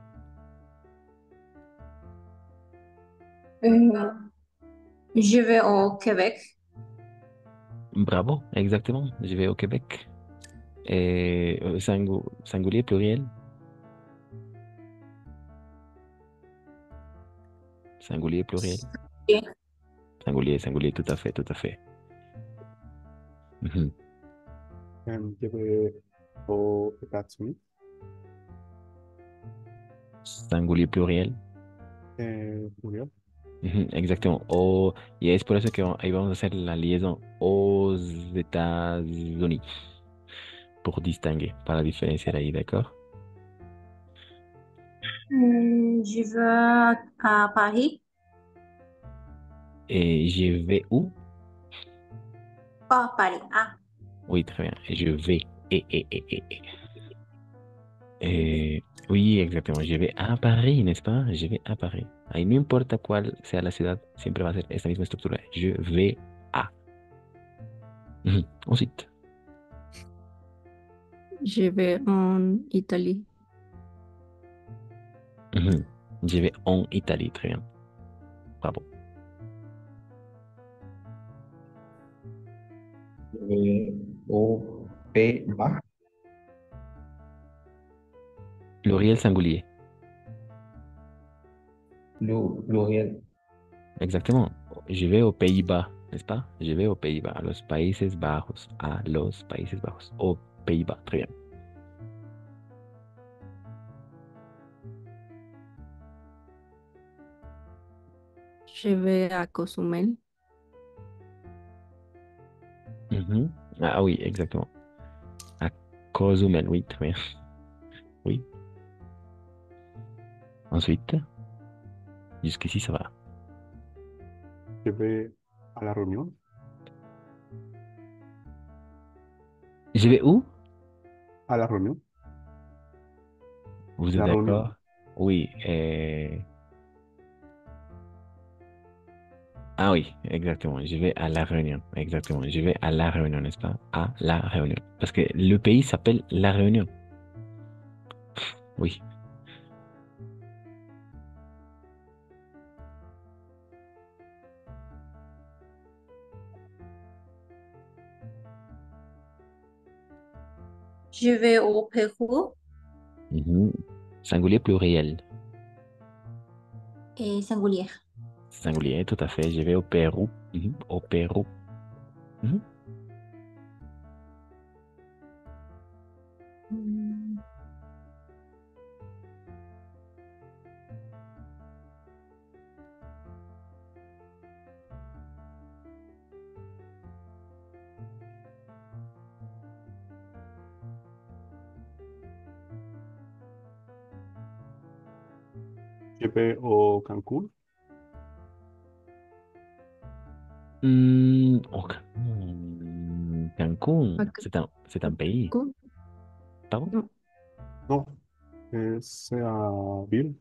Euh, je vais au Québec. Bravo, exactement. Je vais au Québec. Et singulier, pluriel. Singulier, pluriel. Et Singulier, tout à fait, tout à fait. Mhm. Je vais aux États-Unis. Singulier, pluriel. Pluriel. Ujú, exactement. Y es por eso que ahí vamos a hacer la liaison aux États-Unis pour distinguer, para diferenciar ahí, d'accord? je vais à Paris. Et je vais où? Oh, Paris. Ah, Oui, très bien. Je vais. Oui, exactement. Je vais a Paris, n'est-ce pas? Je vais a Paris. Ahí no importa cuál sea la ciudad, siempre va a ser esta misma estructura. Je vais a. Ujú. Ensuite. Je vais en Italie. Ujú. Je vais en Italie, très bien. Bravo. Je vais aux Pays-Bas. Pluriel singulier. Pluriel. Exactement. Je vais aux Pays-Bas, n'est-ce pas? Je vais aux Pays-Bas, a los Países Bajos, a los Países Bajos, aux Pays-Bas, très bien. Je vais à Cozumel. Mhm. Ah oui, exactement. À Cozumel, oui, très bien. Oui. Ensuite, jusqu'ici, ça va. Je vais à La Réunion. Je vais où? À La Réunion. Vous êtes La Réunion. d'accord? Oui. Ah oui, exactement. Je vais à La Réunion. Exactement. Je vais à La Réunion, n'est-ce pas? À La Réunion. Parce que le pays s'appelle La Réunion. Oui. je vais au Pérou Mhm. Singulier pluriel. et singulier. Singulier, tout à fait. Je vais au Pérou. Mhm. Au Pérou. Mhm. Hmm, Je vais au Cancún. Cancún, Acá- c'est un pays. Cancún. Pardon? No, Non, c'est à ville,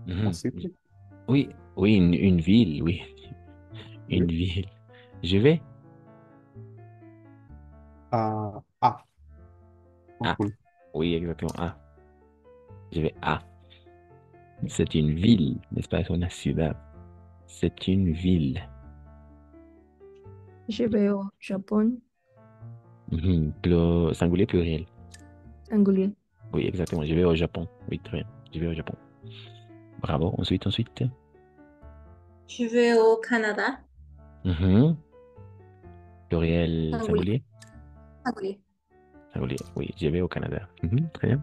Mhm. à city. Oui, oui, une ville, oui, une Oui. ville. Je vais À à, Cancún. oui, exactement, à. Je vais à. C'est une ville, n'est-ce pas? Es una ciudad. C'est une ville. je vais au Japón. Singulier, pluriel. Singulier. Oui, exactement. Je vais au Japon. Oui, très bien. Je vais au Japon. Bravo. Ensuite. Je vais au Canada. Mhm. Pluriel, Singulier. singulier. Singulier. Singulier. Oui, je vais au Canada. Très bien.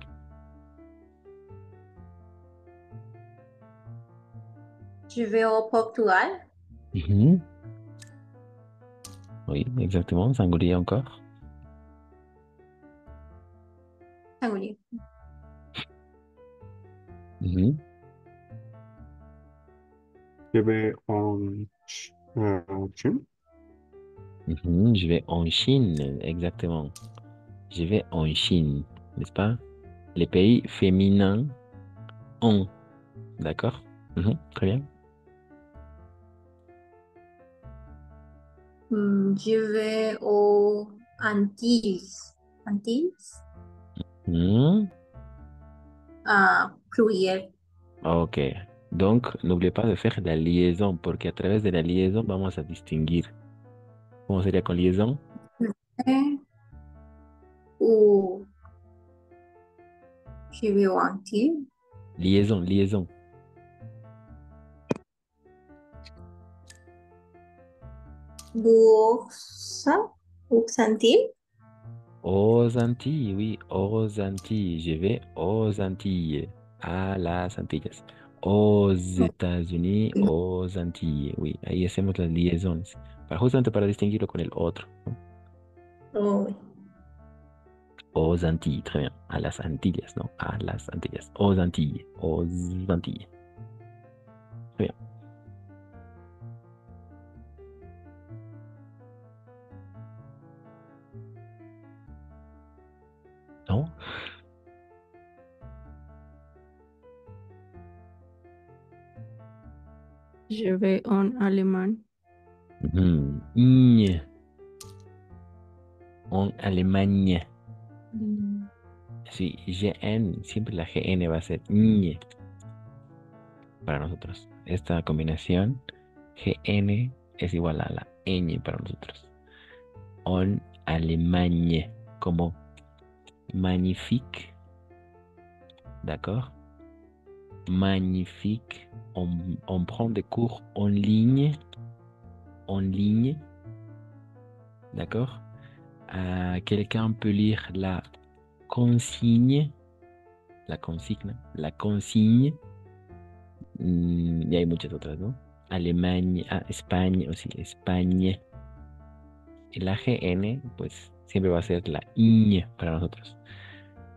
Je vais au Portugal. Mhm. Oui, exactement. Singulier encore. Singulier. Mhm. Je vais en Chine. Je vais en Chine, exactement. Je vais en Chine, n'est-ce pas? Les pays féminins en, d'accord? Très bien. Je vais aux Antilles. Antilles. Mhm. Pluriel. Ok. Donc, n'oubliez pas de faire la liaison, porque a través de la liaison vamos a distinguir. ¿Cómo sería con liaison? Ou je vais aux Antilles. Liaison. Bourse. Aux Antilles. Aux Antilles, oui, aux Antilles. Je vais aux Antilles, a las Antillas. Aux États-Unis, aux Antilles. Oui, ahí hacemos las liaisons. Justamente para distinguirlo con el otro, ¿no? Oh, oui. Aux Antilles, très bien. A las Antillas, ¿no? A las Antillas. Aux Antilles. Aux Antilles. Très bien. ¿No? Je vais en Allemagne. Ñ. En Alemania. Sí, GN, siempre la GN va a ser ñ para nosotros. Esta combinación GN es igual a la ñ para nosotros. En Allemagne, como magnifique, d'accord? Magnifique. On prend des cours en ligne, d'accord? Quelqu'un peut lire la consigne, la consigne. Y hay muchas otras, ¿no? Alemania, España, o sí, España. Y la GN, pues siempre va a ser la ñ para nosotros.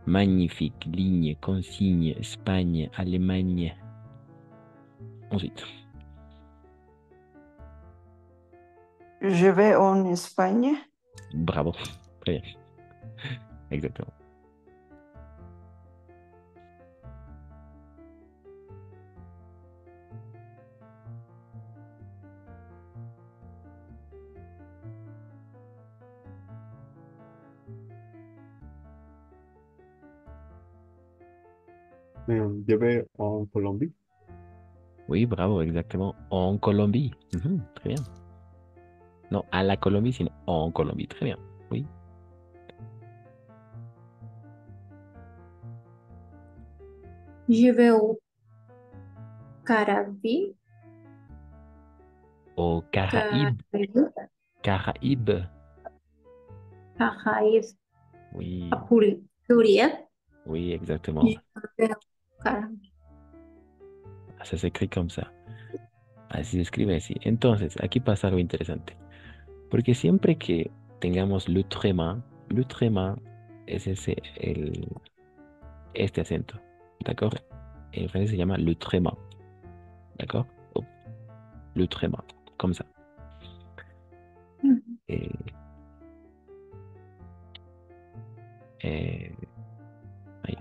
Magnifique, ligne, consigne, España, Alemania. Ensuite. Je vais en Espagne. Bravo. Très bien. Exactement. Je vais en Colombie. Oui, bravo, exactement. En Colombie. Très bien. Non, à la Colombie, sino en Colombie. Très bien. Oui. Je vais au Caraïbes. Aux Caraïbes. Caraïbes. Caraïbes. Oui. Pluriel. Oui, exactement. Je vais au Caraïbes. Ça s'écrit comme ça. Así se escribe así. Entonces, aquí pasa algo interesante. Porque siempre que tengamos l'outrement es este acento. ¿De acuerdo? en français se llama le tréma. D'accord? Hop, le tréma, comme ça. Eh, eh, ahí.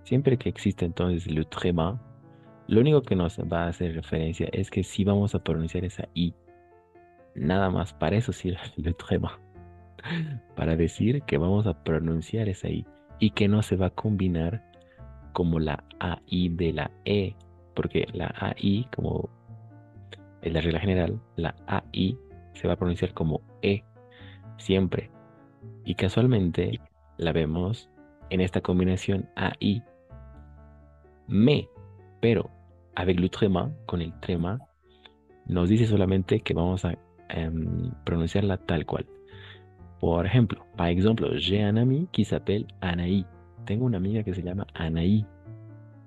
Siempre que existe entonces el tréma, lo único que nos va a hacer referencia es que sí vamos a pronunciar esa I. Nada más, para eso sirve el tréma. Para decir que vamos a pronunciar esa I y que no se va a combinar como la AI de la E, porque la AI, como es la regla general, la AI se va a pronunciar como E siempre. Y casualmente la vemos en esta combinación AI, me, pero avec le tréma, con el tréma, nos dice solamente que vamos a pronunciarla tal cual. Por ejemplo, j'ai un ami qui s'appelle Anaí. Tengo una amiga que se llama Anaí.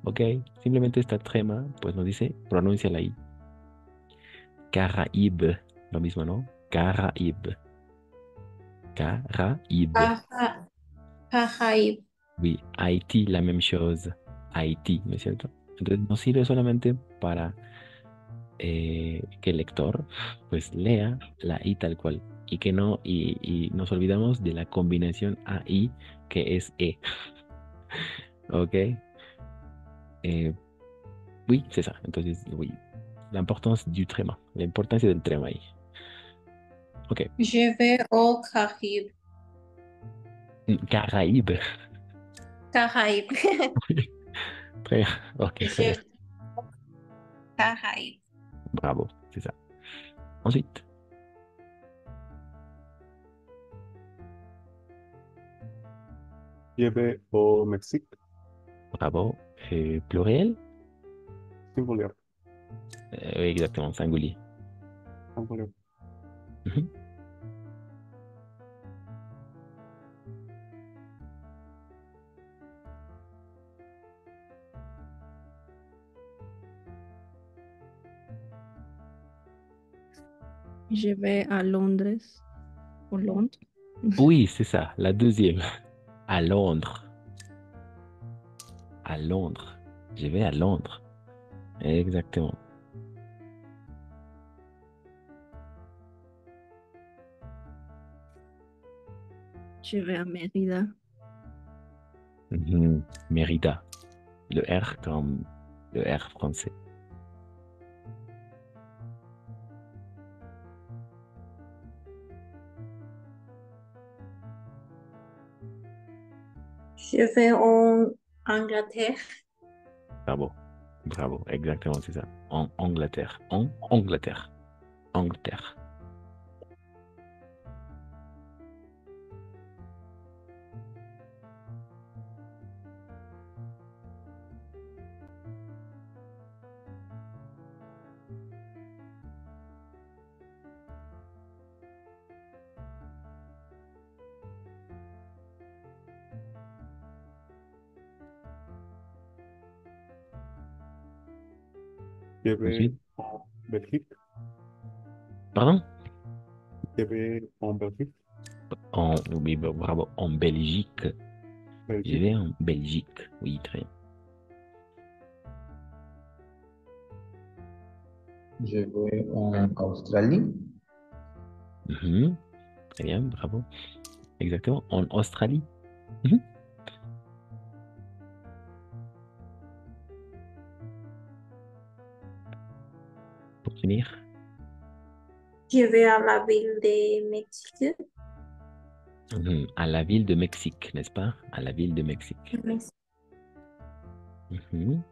Ok, simplemente esta trema pues nos dice pronuncia la I. Caraïbe, lo mismo, ¿no? Caraïbe. Caraïbe. Caja, Cajaib. Oui, Haití, la même chose. Haití, ¿no es cierto? Entonces nos sirve solamente para que el lector pues lea la I tal cual y que no, y nos olvidamos de la combinación AI que es E. Ok. Oui, c'est ça. Entonces, oui, l'importance du tréma, l'importance del tréma ahí. Ok. Je vais au Caraïbe. Caraïbe. Caraïbe. Très bien. Ok, très bien. Je Caraïbe. Bravo, c'est ça. Ensuite, Je vais au Mexique. bravo. Pluriel? Singulier. Oui, exactement, singulier. Singulier. Mhm. Je vais à Londres. Ou Londres. Oui, c'est ça, la deuxième. À Londres. À Londres. Je vais à Londres. Exactement. Je vais à Mérida. Mhm. Mérida. Le R comme le R français. Je vais en Angleterre. Bravo. Bravo, exactement, c'est ça. En Angleterre. En Angleterre. Angleterre. Je vais Ensuite, en Belgique. pardon? Je vais en Belgique. Oui, bravo, en Belgique. Je Belgique. vais en Belgique. Oui, très bien. Je vais en Australie. Mhm. Très bien, bravo. Exactement, en Australie. Mhm. Pour finir. Je vais à la ville de Mexique. Mhm. À la ville de Mexique, n'est-ce pas? À la ville de Mexique. Mhm.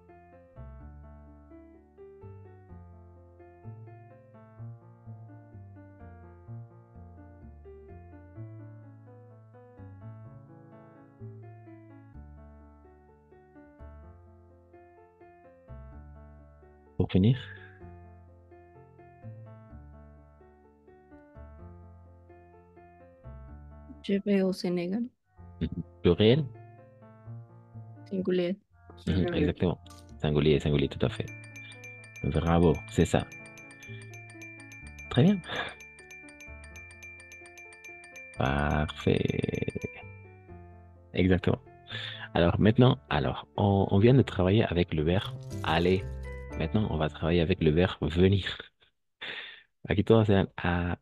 Pour finir. Je vais au Sénégal. Mhm. Pluriel. Singulier. Mhm. Exactement. Singulier, singulier, tout à fait. Bravo, c'est ça. Très bien. Parfait. Exactement. Alors maintenant, on vient de travailler avec le verbe aller. Maintenant, on va travailler avec le verbe venir. Aquí todos serán a,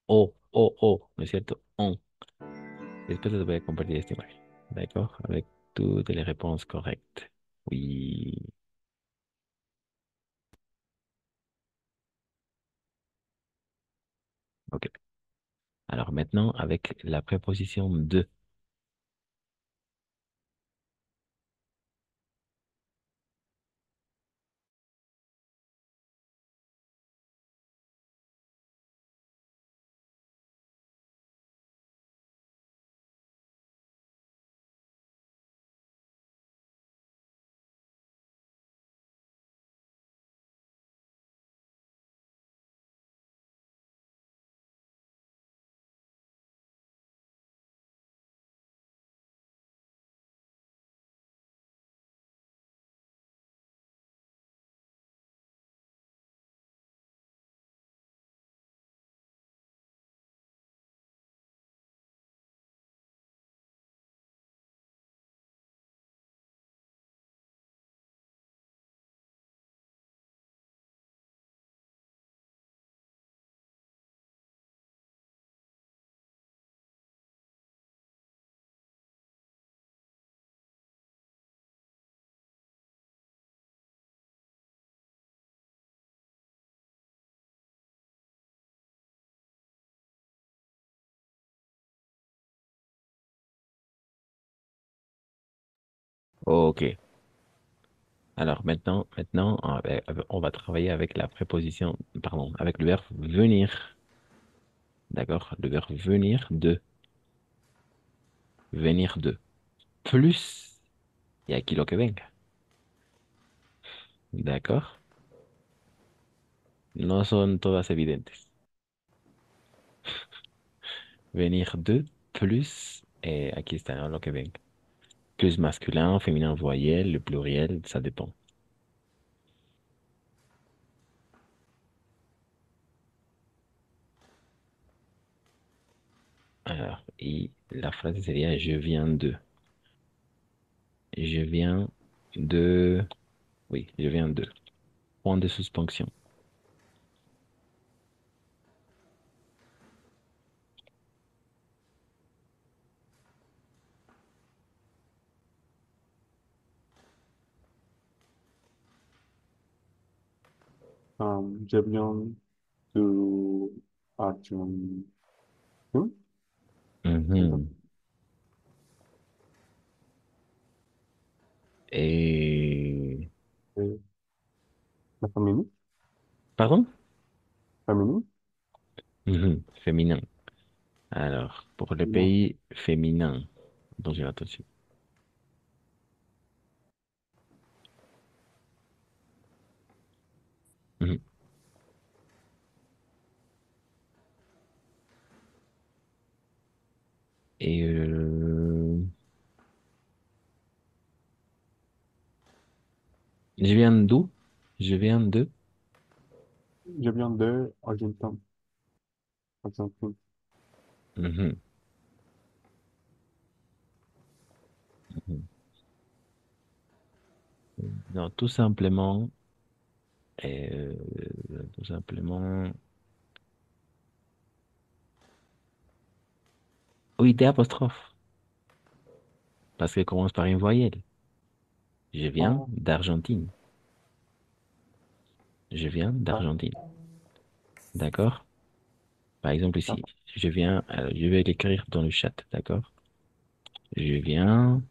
¿no es cierto? On. Después les voy a compartir esta imagen. D'accord? Avec toutes les réponses correctes. Oui. OK. Alors maintenant, avec la préposition de. OK. Alors maintenant, on va travailler avec la préposition, pardon, avec le verbe venir. D'accord? Le verbe venir de. Venir de. Plus. Y aquí lo que venga. D'accord? No son todas evidentes. Venir de plus, et aquí está, ¿no? Lo que venga. Plus masculin, féminin voyelle, le pluriel, ça dépend. Alors, et la phrase sería je viens de. Je viens de. Oui, je viens de. Point de suspension. Je viens de Argentine. Mhm. Et... Et la féminine? Pardon? Féminine? Mhm. Féminin. Alors, pour le Non. pays féminin, dont j'ai attention. Mhm. Et je viens d'où? Je viens de... Je viens de Argentine. Argentine. Mhm. Mhm. Non, euh, tout simplement, oui, des apostrophes, parce qu'elle commence par une voyelle. Je viens Oh, d'Argentine. Je viens ah, d'Argentine. D'accord? Par exemple ici, d'accord. je vais l'écrire dans le chat, d'accord? Je viens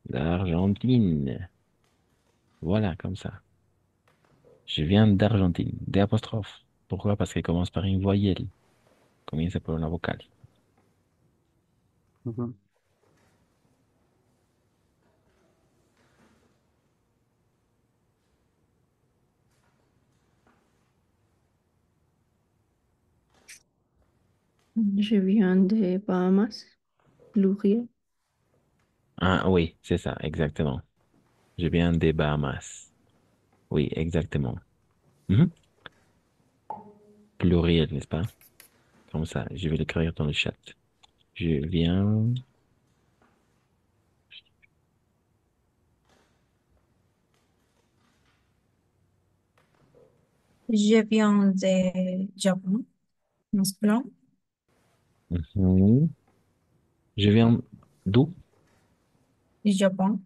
d'Argentine. Voilà, comme ça. Je viens d'Argentine. Des apostrophes. Pourquoi? Parce qu'elle commence par une voyelle. Comienza por una vocal. Mhm. Je viens de Bahamas, pluriel. Ah oui, c'est ça, exactement. Je viens des Bahamas. Oui, exactement. Mhm. Pluriel, n'est-ce pas? Comme ça, je vais l'écrire dans le chat. Je viens Je viens de Japon, masculin. Mhm. Je viens d'où? Japon.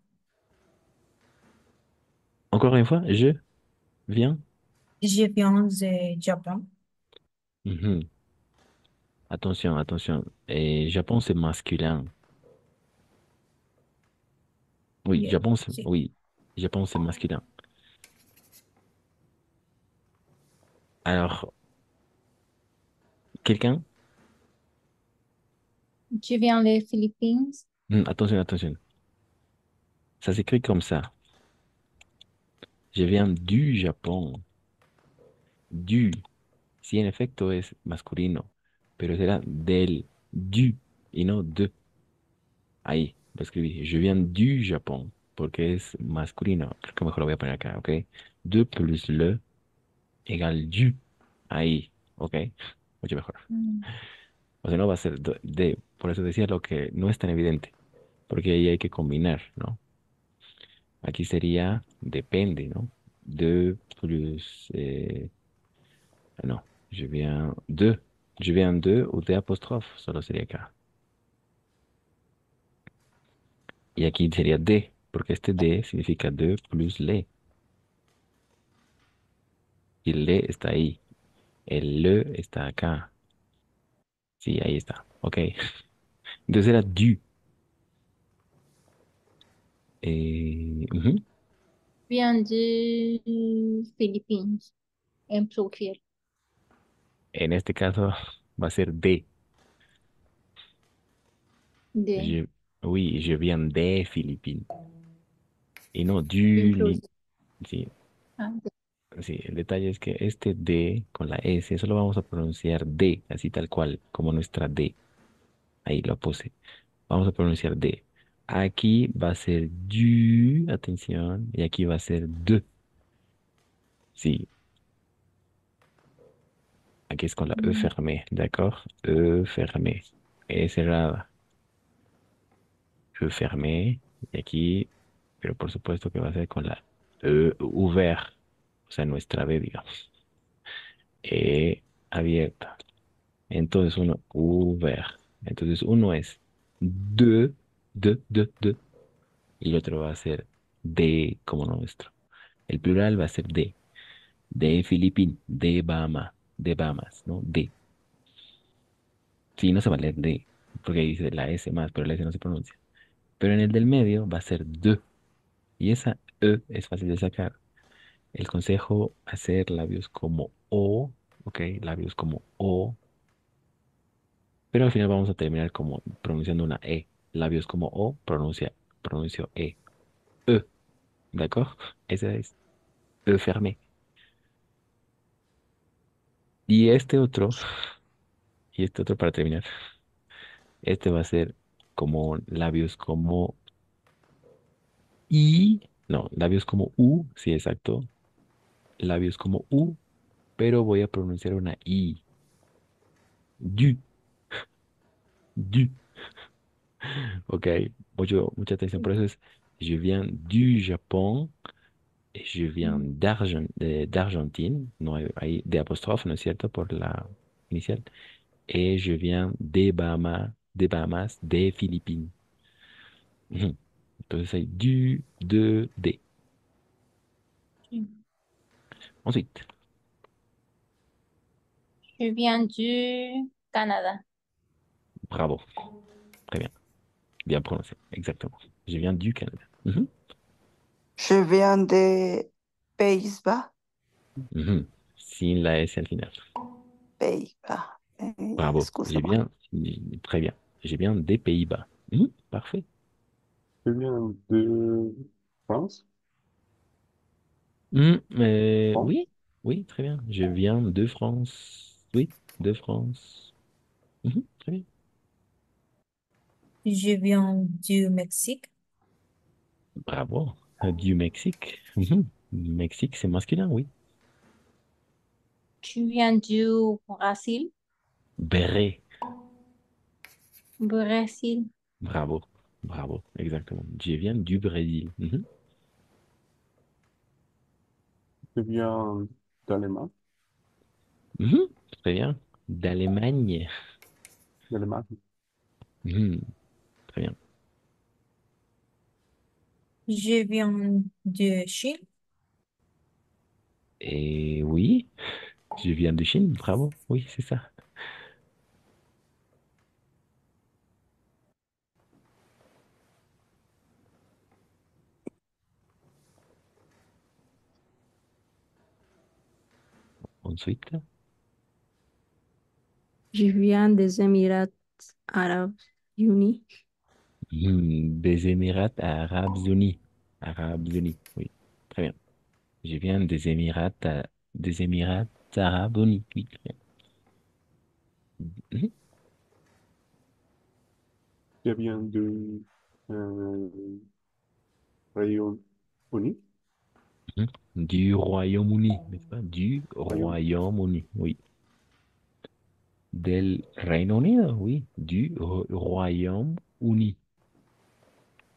Encore une fois, je viens. Je viens de Japon. Mhm. Attention, attention. Et Japon, c'est masculin. Oui, Bien, Japon, sí. oui. Japon, c'est masculin. Alors, quelqu'un? Je viens des Philippines. Attention, attention. Ça s'écrit comme ça. Je viens du Japón. Du. Sí, en efecto es masculino, pero será del, du, y no de. Ahí lo escribí. Je viens du Japón, porque es masculino. Creo que mejor lo voy a poner acá, ¿ok? De plus le égale du. Ahí, ¿ok? Mucho mejor. Mm. O sea, no va a ser de. Por eso decía lo que no es tan evidente, porque ahí hay que combinar, ¿no? Aquí sería depende, ¿no? De plus. No, je viens de. Je viens de ou de apóstrofe, solo sería acá. Y aquí sería de, porque este de significa de plus le. Y el le está ahí. El le está acá. Sí, ahí está. Ok. Entonces era du. Ujú. Viens de Philippines, en plural. En este caso va a ser de. De, Je, oui, je viens des Philippines. Y no en du plural. ni. Sí, Ah, sí, el detalle es que este de con la S, eso lo vamos a pronunciar de, así tal cual, como nuestra D. Ahí lo puse. Vamos a pronunciar D. Aquí va a ser du, atención, y aquí va a ser de. Sí, aquí es con la E mm, fermée, ¿d'accord? E fermée. E cerrada. E fermée. Y aquí, pero por supuesto que va a ser con la E ouvert, o sea, nuestra B, digamos. E abierta. Entonces uno, ouvert. Entonces uno es de, y el otro va a ser de como nuestro. El plural va a ser de Filipín, de Bahama, de Bahamas, ¿no? De. Sí, no se va a leer de, porque ahí dice la S más, pero la S no se pronuncia. Pero en el del medio va a ser de, y esa E es fácil de sacar. El consejo, hacer labios como O, ¿ok? Labios como O, pero al final vamos a terminar como pronunciando una E. Labios como O, pronuncio E. E, ¿d'accord? Esa es E fermé. Y este otro, y este otro para terminar. Este va a ser como labios como I, no, labios como U, sí, exacto. Labios como U, pero voy a pronunciar una I. Du, du. Ok, mucha atención. Por eso es, je viens du Japón, je viens mm. d'Argentine, no hay de apóstrofe, ¿no es cierto? Por la inicial. Et je viens des Bahamas, des Philippines. Ujú. Entonces hay du, de, des. Sí. Ensuite, Je viens du Canada. bravo, très bien, bien prononcé, exactement. Je viens du Canada. Mhm, Je viens de Pays-Bas. mhm. Sin la S al final. Pays-Bas. Bravo, Excuse-moi. très bien. J'ai bien des Pays-Bas. Mhm, parfait. Je viens de France. France. Oui, oui, très bien. Je viens de France. Oui, de France. Mhm, très bien. Je viens du Mexique. Bravo. Du Mexique. Mhm. Mexique, c'est masculin, oui. Tu viens du Brésil. Beret. Brésil. Bravo, bravo, exactement. Je viens du Brésil. Mhm. Je viens d'Allemagne. Mhm, très bien. D'Allemagne. d'Allemagne. Mhm, très bien. Je viens de Chine. Et oui, je viens de Chine, bravo. Oui, c'est ça. Ensuite, Je viens des Émirats Arabes Unis. des Émirats Arabes Unis. Arabes Unis, oui, très bien. Je viens des Émirats Arabes Unis, oui, très bien. Mhm, Je viens de euh, Royaume-Uni. mhm. Du Royaume-Uni, n'est-ce pas? Du Royaume. Royaume-Uni, oui. Del Reino Unido, oui. Du Royaume-Uni.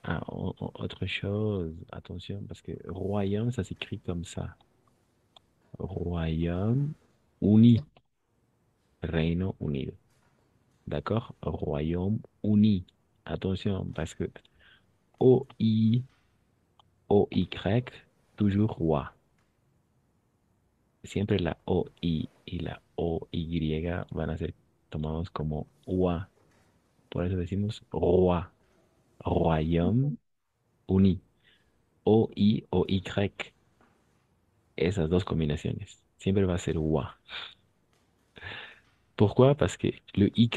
Ah, autre chose, attention, parce que royaume, ça s'écrit comme ça. Royaume-Uni, Reino Unido. D'accord? Royaume-Uni. Attention, parce que O-I, O-Y, toujours roi. Siempre la O-I y la O-Y van a ser tomados como UA. Por eso decimos roi, Royaume-Uni. O-I o Y. Esas dos combinaciones. Siempre va a ser UA. Pourquoi? Parce que le Y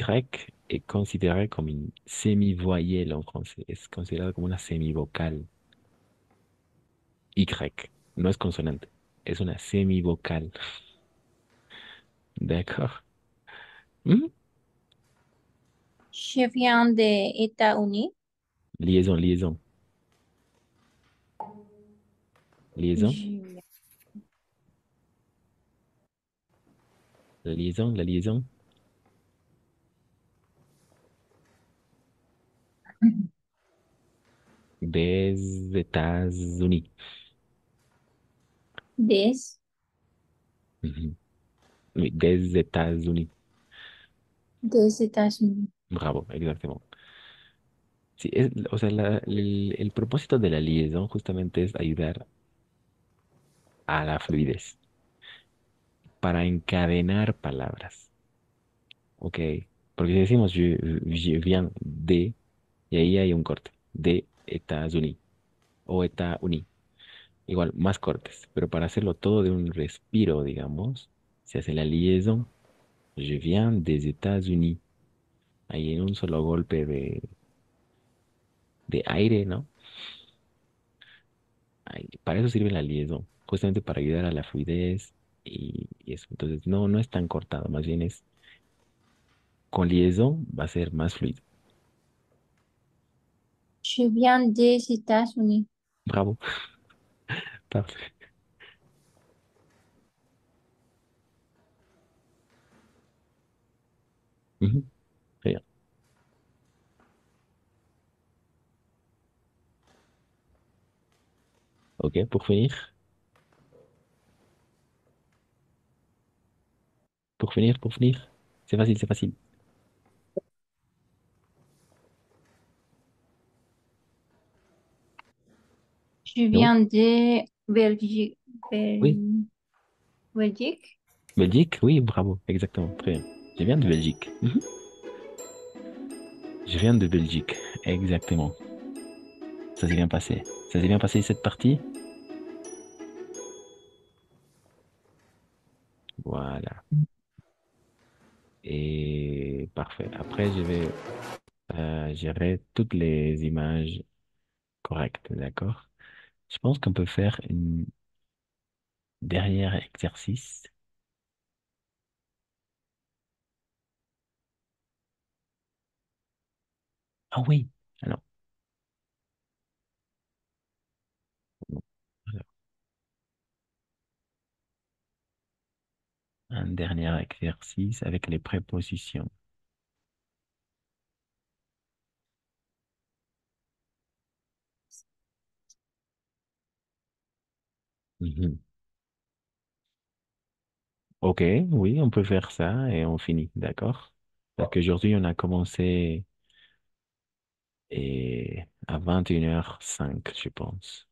est considéré comme une semi-voyelle en français. Es considerado como una semi-vocal. Y. No es consonante. Es una semi-vocal. D'accord? Hmm. Je viens des États-Unis. Liaison, liaison. Liaison. Je La liaison, la liaison. Des États-Unis. des, Mhm. Oui, des États-Unis. des États-Unis. Bravo, exactement. Sí, o sea, el propósito de la liaison justamente es ayudar a la fluidez para encadenar palabras. Ok, porque si decimos je viens de, y ahí hay un corte, de États-Unis o États-Unis, igual, más cortes, pero para hacerlo todo de un respiro, digamos, se hace la liaison, je viens des États-Unis, ahí en un solo golpe de aire, ¿no? Para eso sirve la liaison, justamente para ayudar a la fluidez y eso. Entonces, no, no es tan cortado, más bien es con liaison va a ser más fluido. Je viens des États-Unis. Bravo, parfait. Mhm, très bien. Ok, pour finir. C'est facile, c'est facile. Je Non? viens de Belgique. Oui. Belgique. Belgique? Oui, bravo, exactement, très bien. Je viens de Belgique. Mhm. Je viens de Belgique, exactement. Ça s'est bien passé. Ça s'est bien passé cette partie? Voilà. Et parfait. Après, je vais gérer toutes les images correctes, d'accord? Je pense qu'on peut faire une dernière exercice. Ah oui, alors, alors, un dernier exercice avec les prépositions. Mhm. Ok, oui, on peut faire ça et on finit, d'accord? Parce qu'aujourd'hui, on a commencé à 21h05, je pense.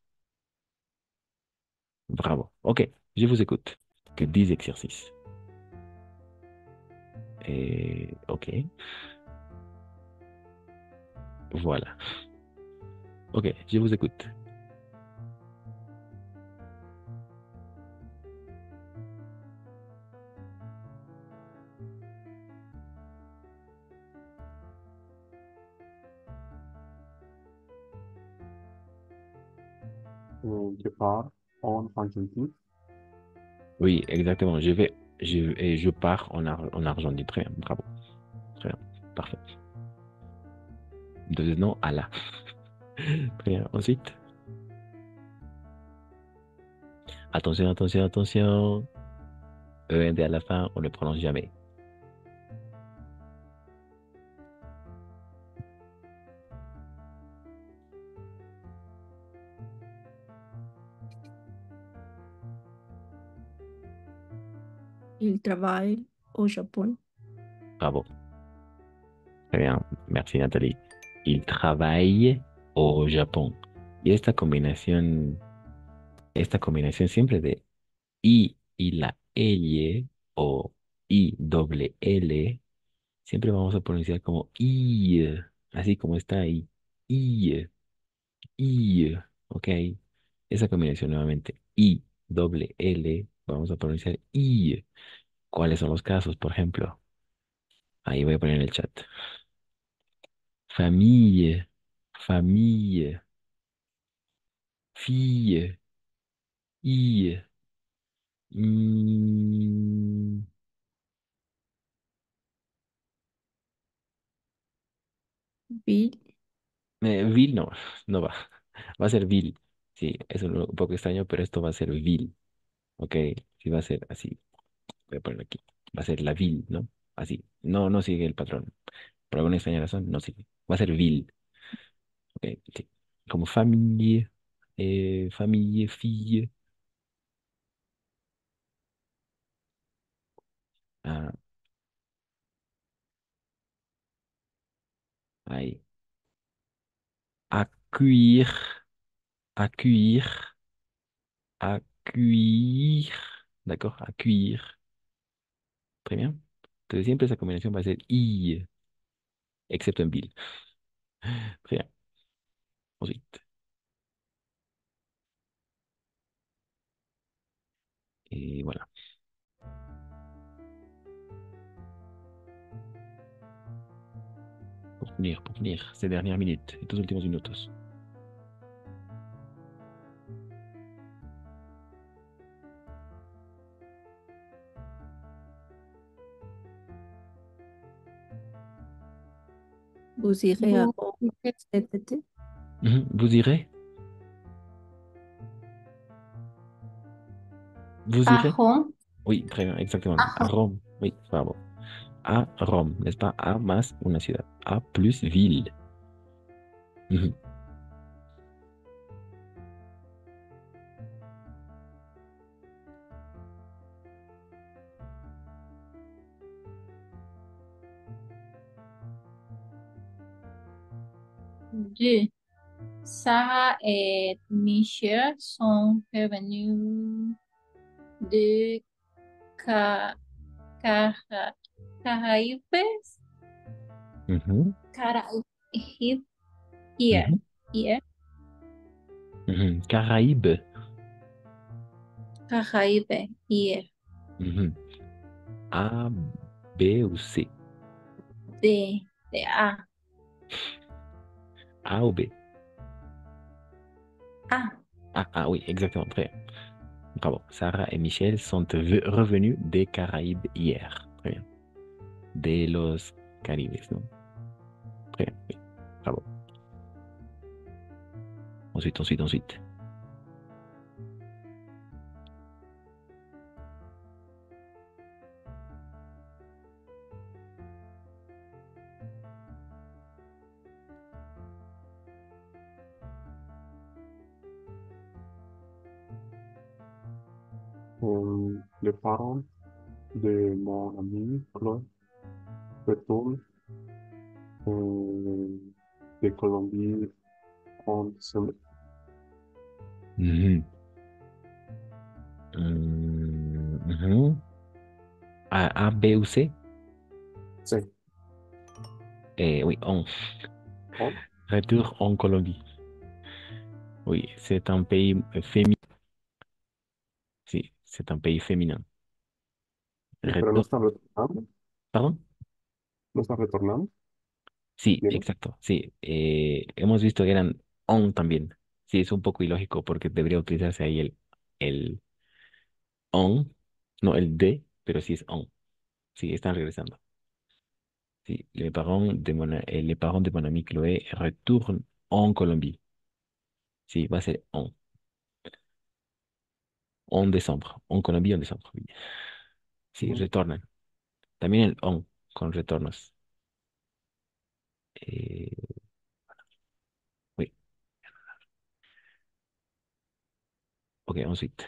Bravo. Ok, je vous écoute. Que 10 exercices. Et ok, voilà. Ok, je vous écoute. Je pars en Argentine. Oui, exactement. Et je pars en Argentine. Très bien, bravo. Très bien, parfait. Deuxièmement, à la. Très bien. Ensuite, attention, attention, attention. END à la fin, on ne prononce jamais. Il travaille au Japon. Bravo. Très bien. Merci, Nathalie. Il travaille au Japon. Y esta combinación siempre de I y la L o I doble L, siempre vamos a pronunciar como I, así como está ahí. I, I, ¿ok? Esa combinación nuevamente. I doble L, vamos a pronunciar I. ¿Cuáles son los casos? Por ejemplo, ahí voy a poner en el chat. Famille, famille, fille, I, mm, Bill, Vil no, no va. Va a ser vil. Sí, es un poco extraño, pero esto va a ser vil. Ok, sí va a ser así. Voy a ponerlo aquí. Va a ser la vil, ¿no? Así. No, no sigue el patrón. Por alguna extraña razón, no sigue. Va a ser vil. Ok, sí. Como familia, familia, fille. Ah, ahí. Accueillir, accueillir, accueillir. D'accord? Accueillir. Très bien. Entonces siempre esa combinación va a ser I, excepto en vil. Très bien. Ensuite. Et voilà. Pour finir ces dernières minutes, estos últimos minutos. vous irez à Vous Rome irez cet été? Vous irez? Vous à irez? Rome. Oui, très bien, exactement. À À Rome. Rome. Oui, bravo. À Rome, n'est-ce pas? A más una ciudad. A plus ville. Mhm. Deux. Sarah et Michel sont revenus de Ca- Cara- Caraïbes. Mhm. Caraïbes hier. Mhm. Hier. Mhm. Caraïbes. Caraïbes hier. Mhm. A, B ou C? De A. A ou B? A. Ah, oui, exactement. Très bien. Bravo. Sarah et Michel sont revenus des Caraïbes hier. Très bien. De los Caribes, ¿no? Très bien. Oui. Bravo. Ensuite, ensuite, ensuite. Les parents de mon ami Chloé retourne de Colombie en décembre. Mhm. Mhm. A, B ou C? Sí. Oui, on. Oh, Retour en Colombie. Oui, c'est un pays féminin. Sí, c'est un pays féminin. sí, pero no Retour. están retornando. ¿Perdón? No están retornando. Sí, Bien. exacto. Sí, hemos visto que eran on también. Sí, es un poco ilógico porque debería utilizarse ahí el on, no el de, pero sí es on. Sí, están regresando. Sí, les parents de mon ami Chloé retournent en Colombie. Sí, va a ser en décembre. En Colombie en décembre. Oui. Sí, Ujú. retornan. También el on con retornos. Eh, oui. Ok, ensuite.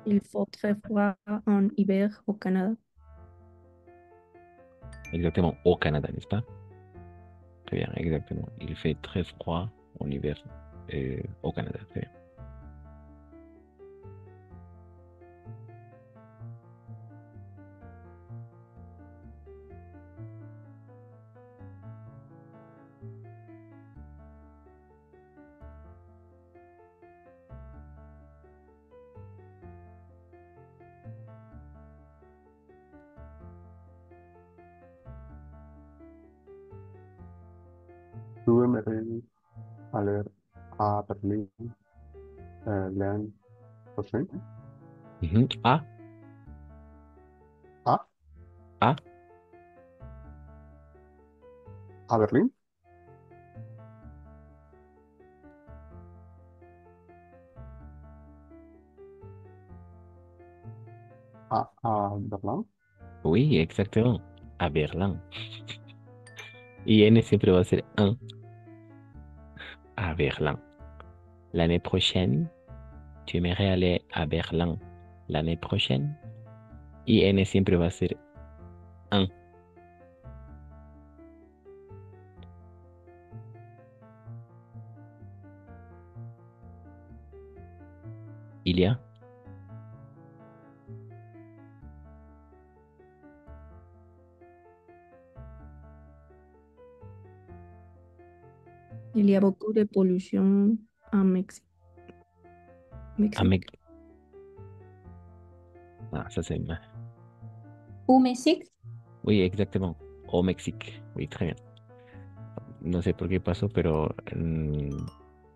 Il faut très froid en hiver au Canada. Exactement, au Canada, n'est-ce pas? Très bien, exactement. Il fait très froid en hiver au Canada. Très bien. Tu aimerais aller à Berlin l'année prochaine? Mhm. A, Ah, A, à Berlin? À Berlin? oui, exactement. A Berlin. Y N siempre va a ser un à Berlin. L'année prochaine, tu aimerais aller à Berlin. L'année prochaine. Y N siempre va a ser un. Il y a. Il y a beaucoup de pollution en Mexique. Ah, Mexique. Ah, ça c'est mal. Au Mexique? Oui, exactement. Au Mexique. Oui, très bien. No sé por qué pasó, pero...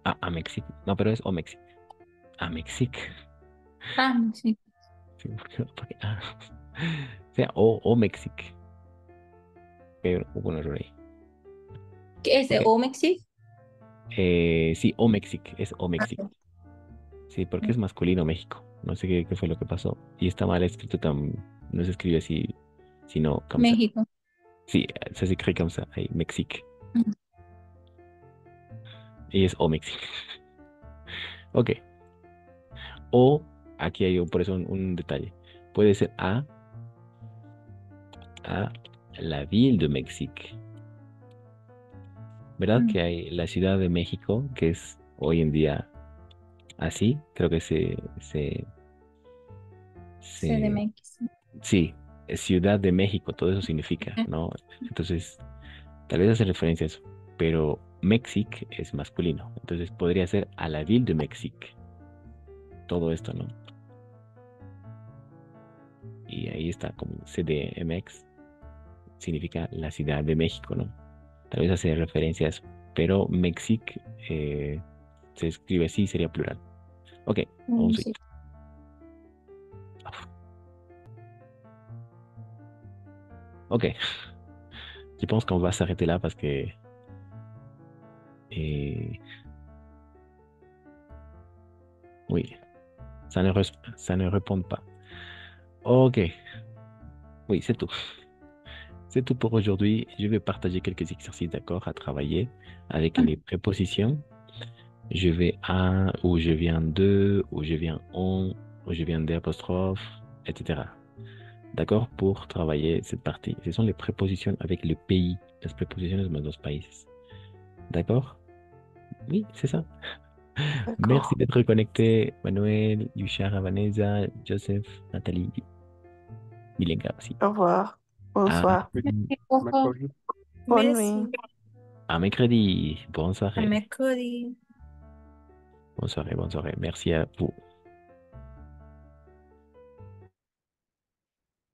a Mexique. No, pero es au Mexique. A Mexique. Ah, Mexique. Sí, porque o sea, o Mexique. Pero hubo un error ahí. ¿Qué es de Ok. au Mexique? Sí, o Mexique. Es o Mexique. Ah, Sí, porque es masculino México. No sé qué fue lo que pasó. Y está mal escrito no se escribe así, sino comme ça. México. Sí, ça s'écrit comme ça. Ahí, Mexique. Ujú. Y es o Mexique. Ok. O, aquí hay por eso un detalle. Puede ser a la ville de Mexique. ¿Verdad Mm. que hay la Ciudad de México, que es hoy en día así? Creo que se, CDMX. sí, es Ciudad de México, todo eso significa, ¿no? Entonces, tal vez hace referencia a eso, pero Mexique es masculino, entonces podría ser a la ville de Mexique, todo esto, ¿no? Y ahí está como CDMX, significa la Ciudad de México, ¿no? Tal vez hace referencia a eso, pero Mexique se escribe así, sería plural. Ok, ensuite. Mexique. Ok, je pense qu'on va s'arrêter là parce que euh, Oui, ça ne répond pas. Ok, oui, c'est tout. C'est tout pour aujourd'hui. Je vais partager quelques exercices, d'accord, à travailler avec les prépositions. Je vais à, ou je viens de, ou je viens on, ou je viens d'apostrophe, etc. D'accord, pour travailler cette partie. Ce sont les prépositions avec le pays, las preposiciones más los países. D'accord? Oui, c'est ça. Merci D'accord. d'être connecté, Manuel, Yushara, Vanessa, Joseph, Nathalie, Milenka aussi. Au revoir. À, Bonsoir. Au revoir. mercredi. Bonne Merci. nuit. à mercredi. Bonne À soirée. mercredi. Bonne soirée, bonne soirée. Merci à vous.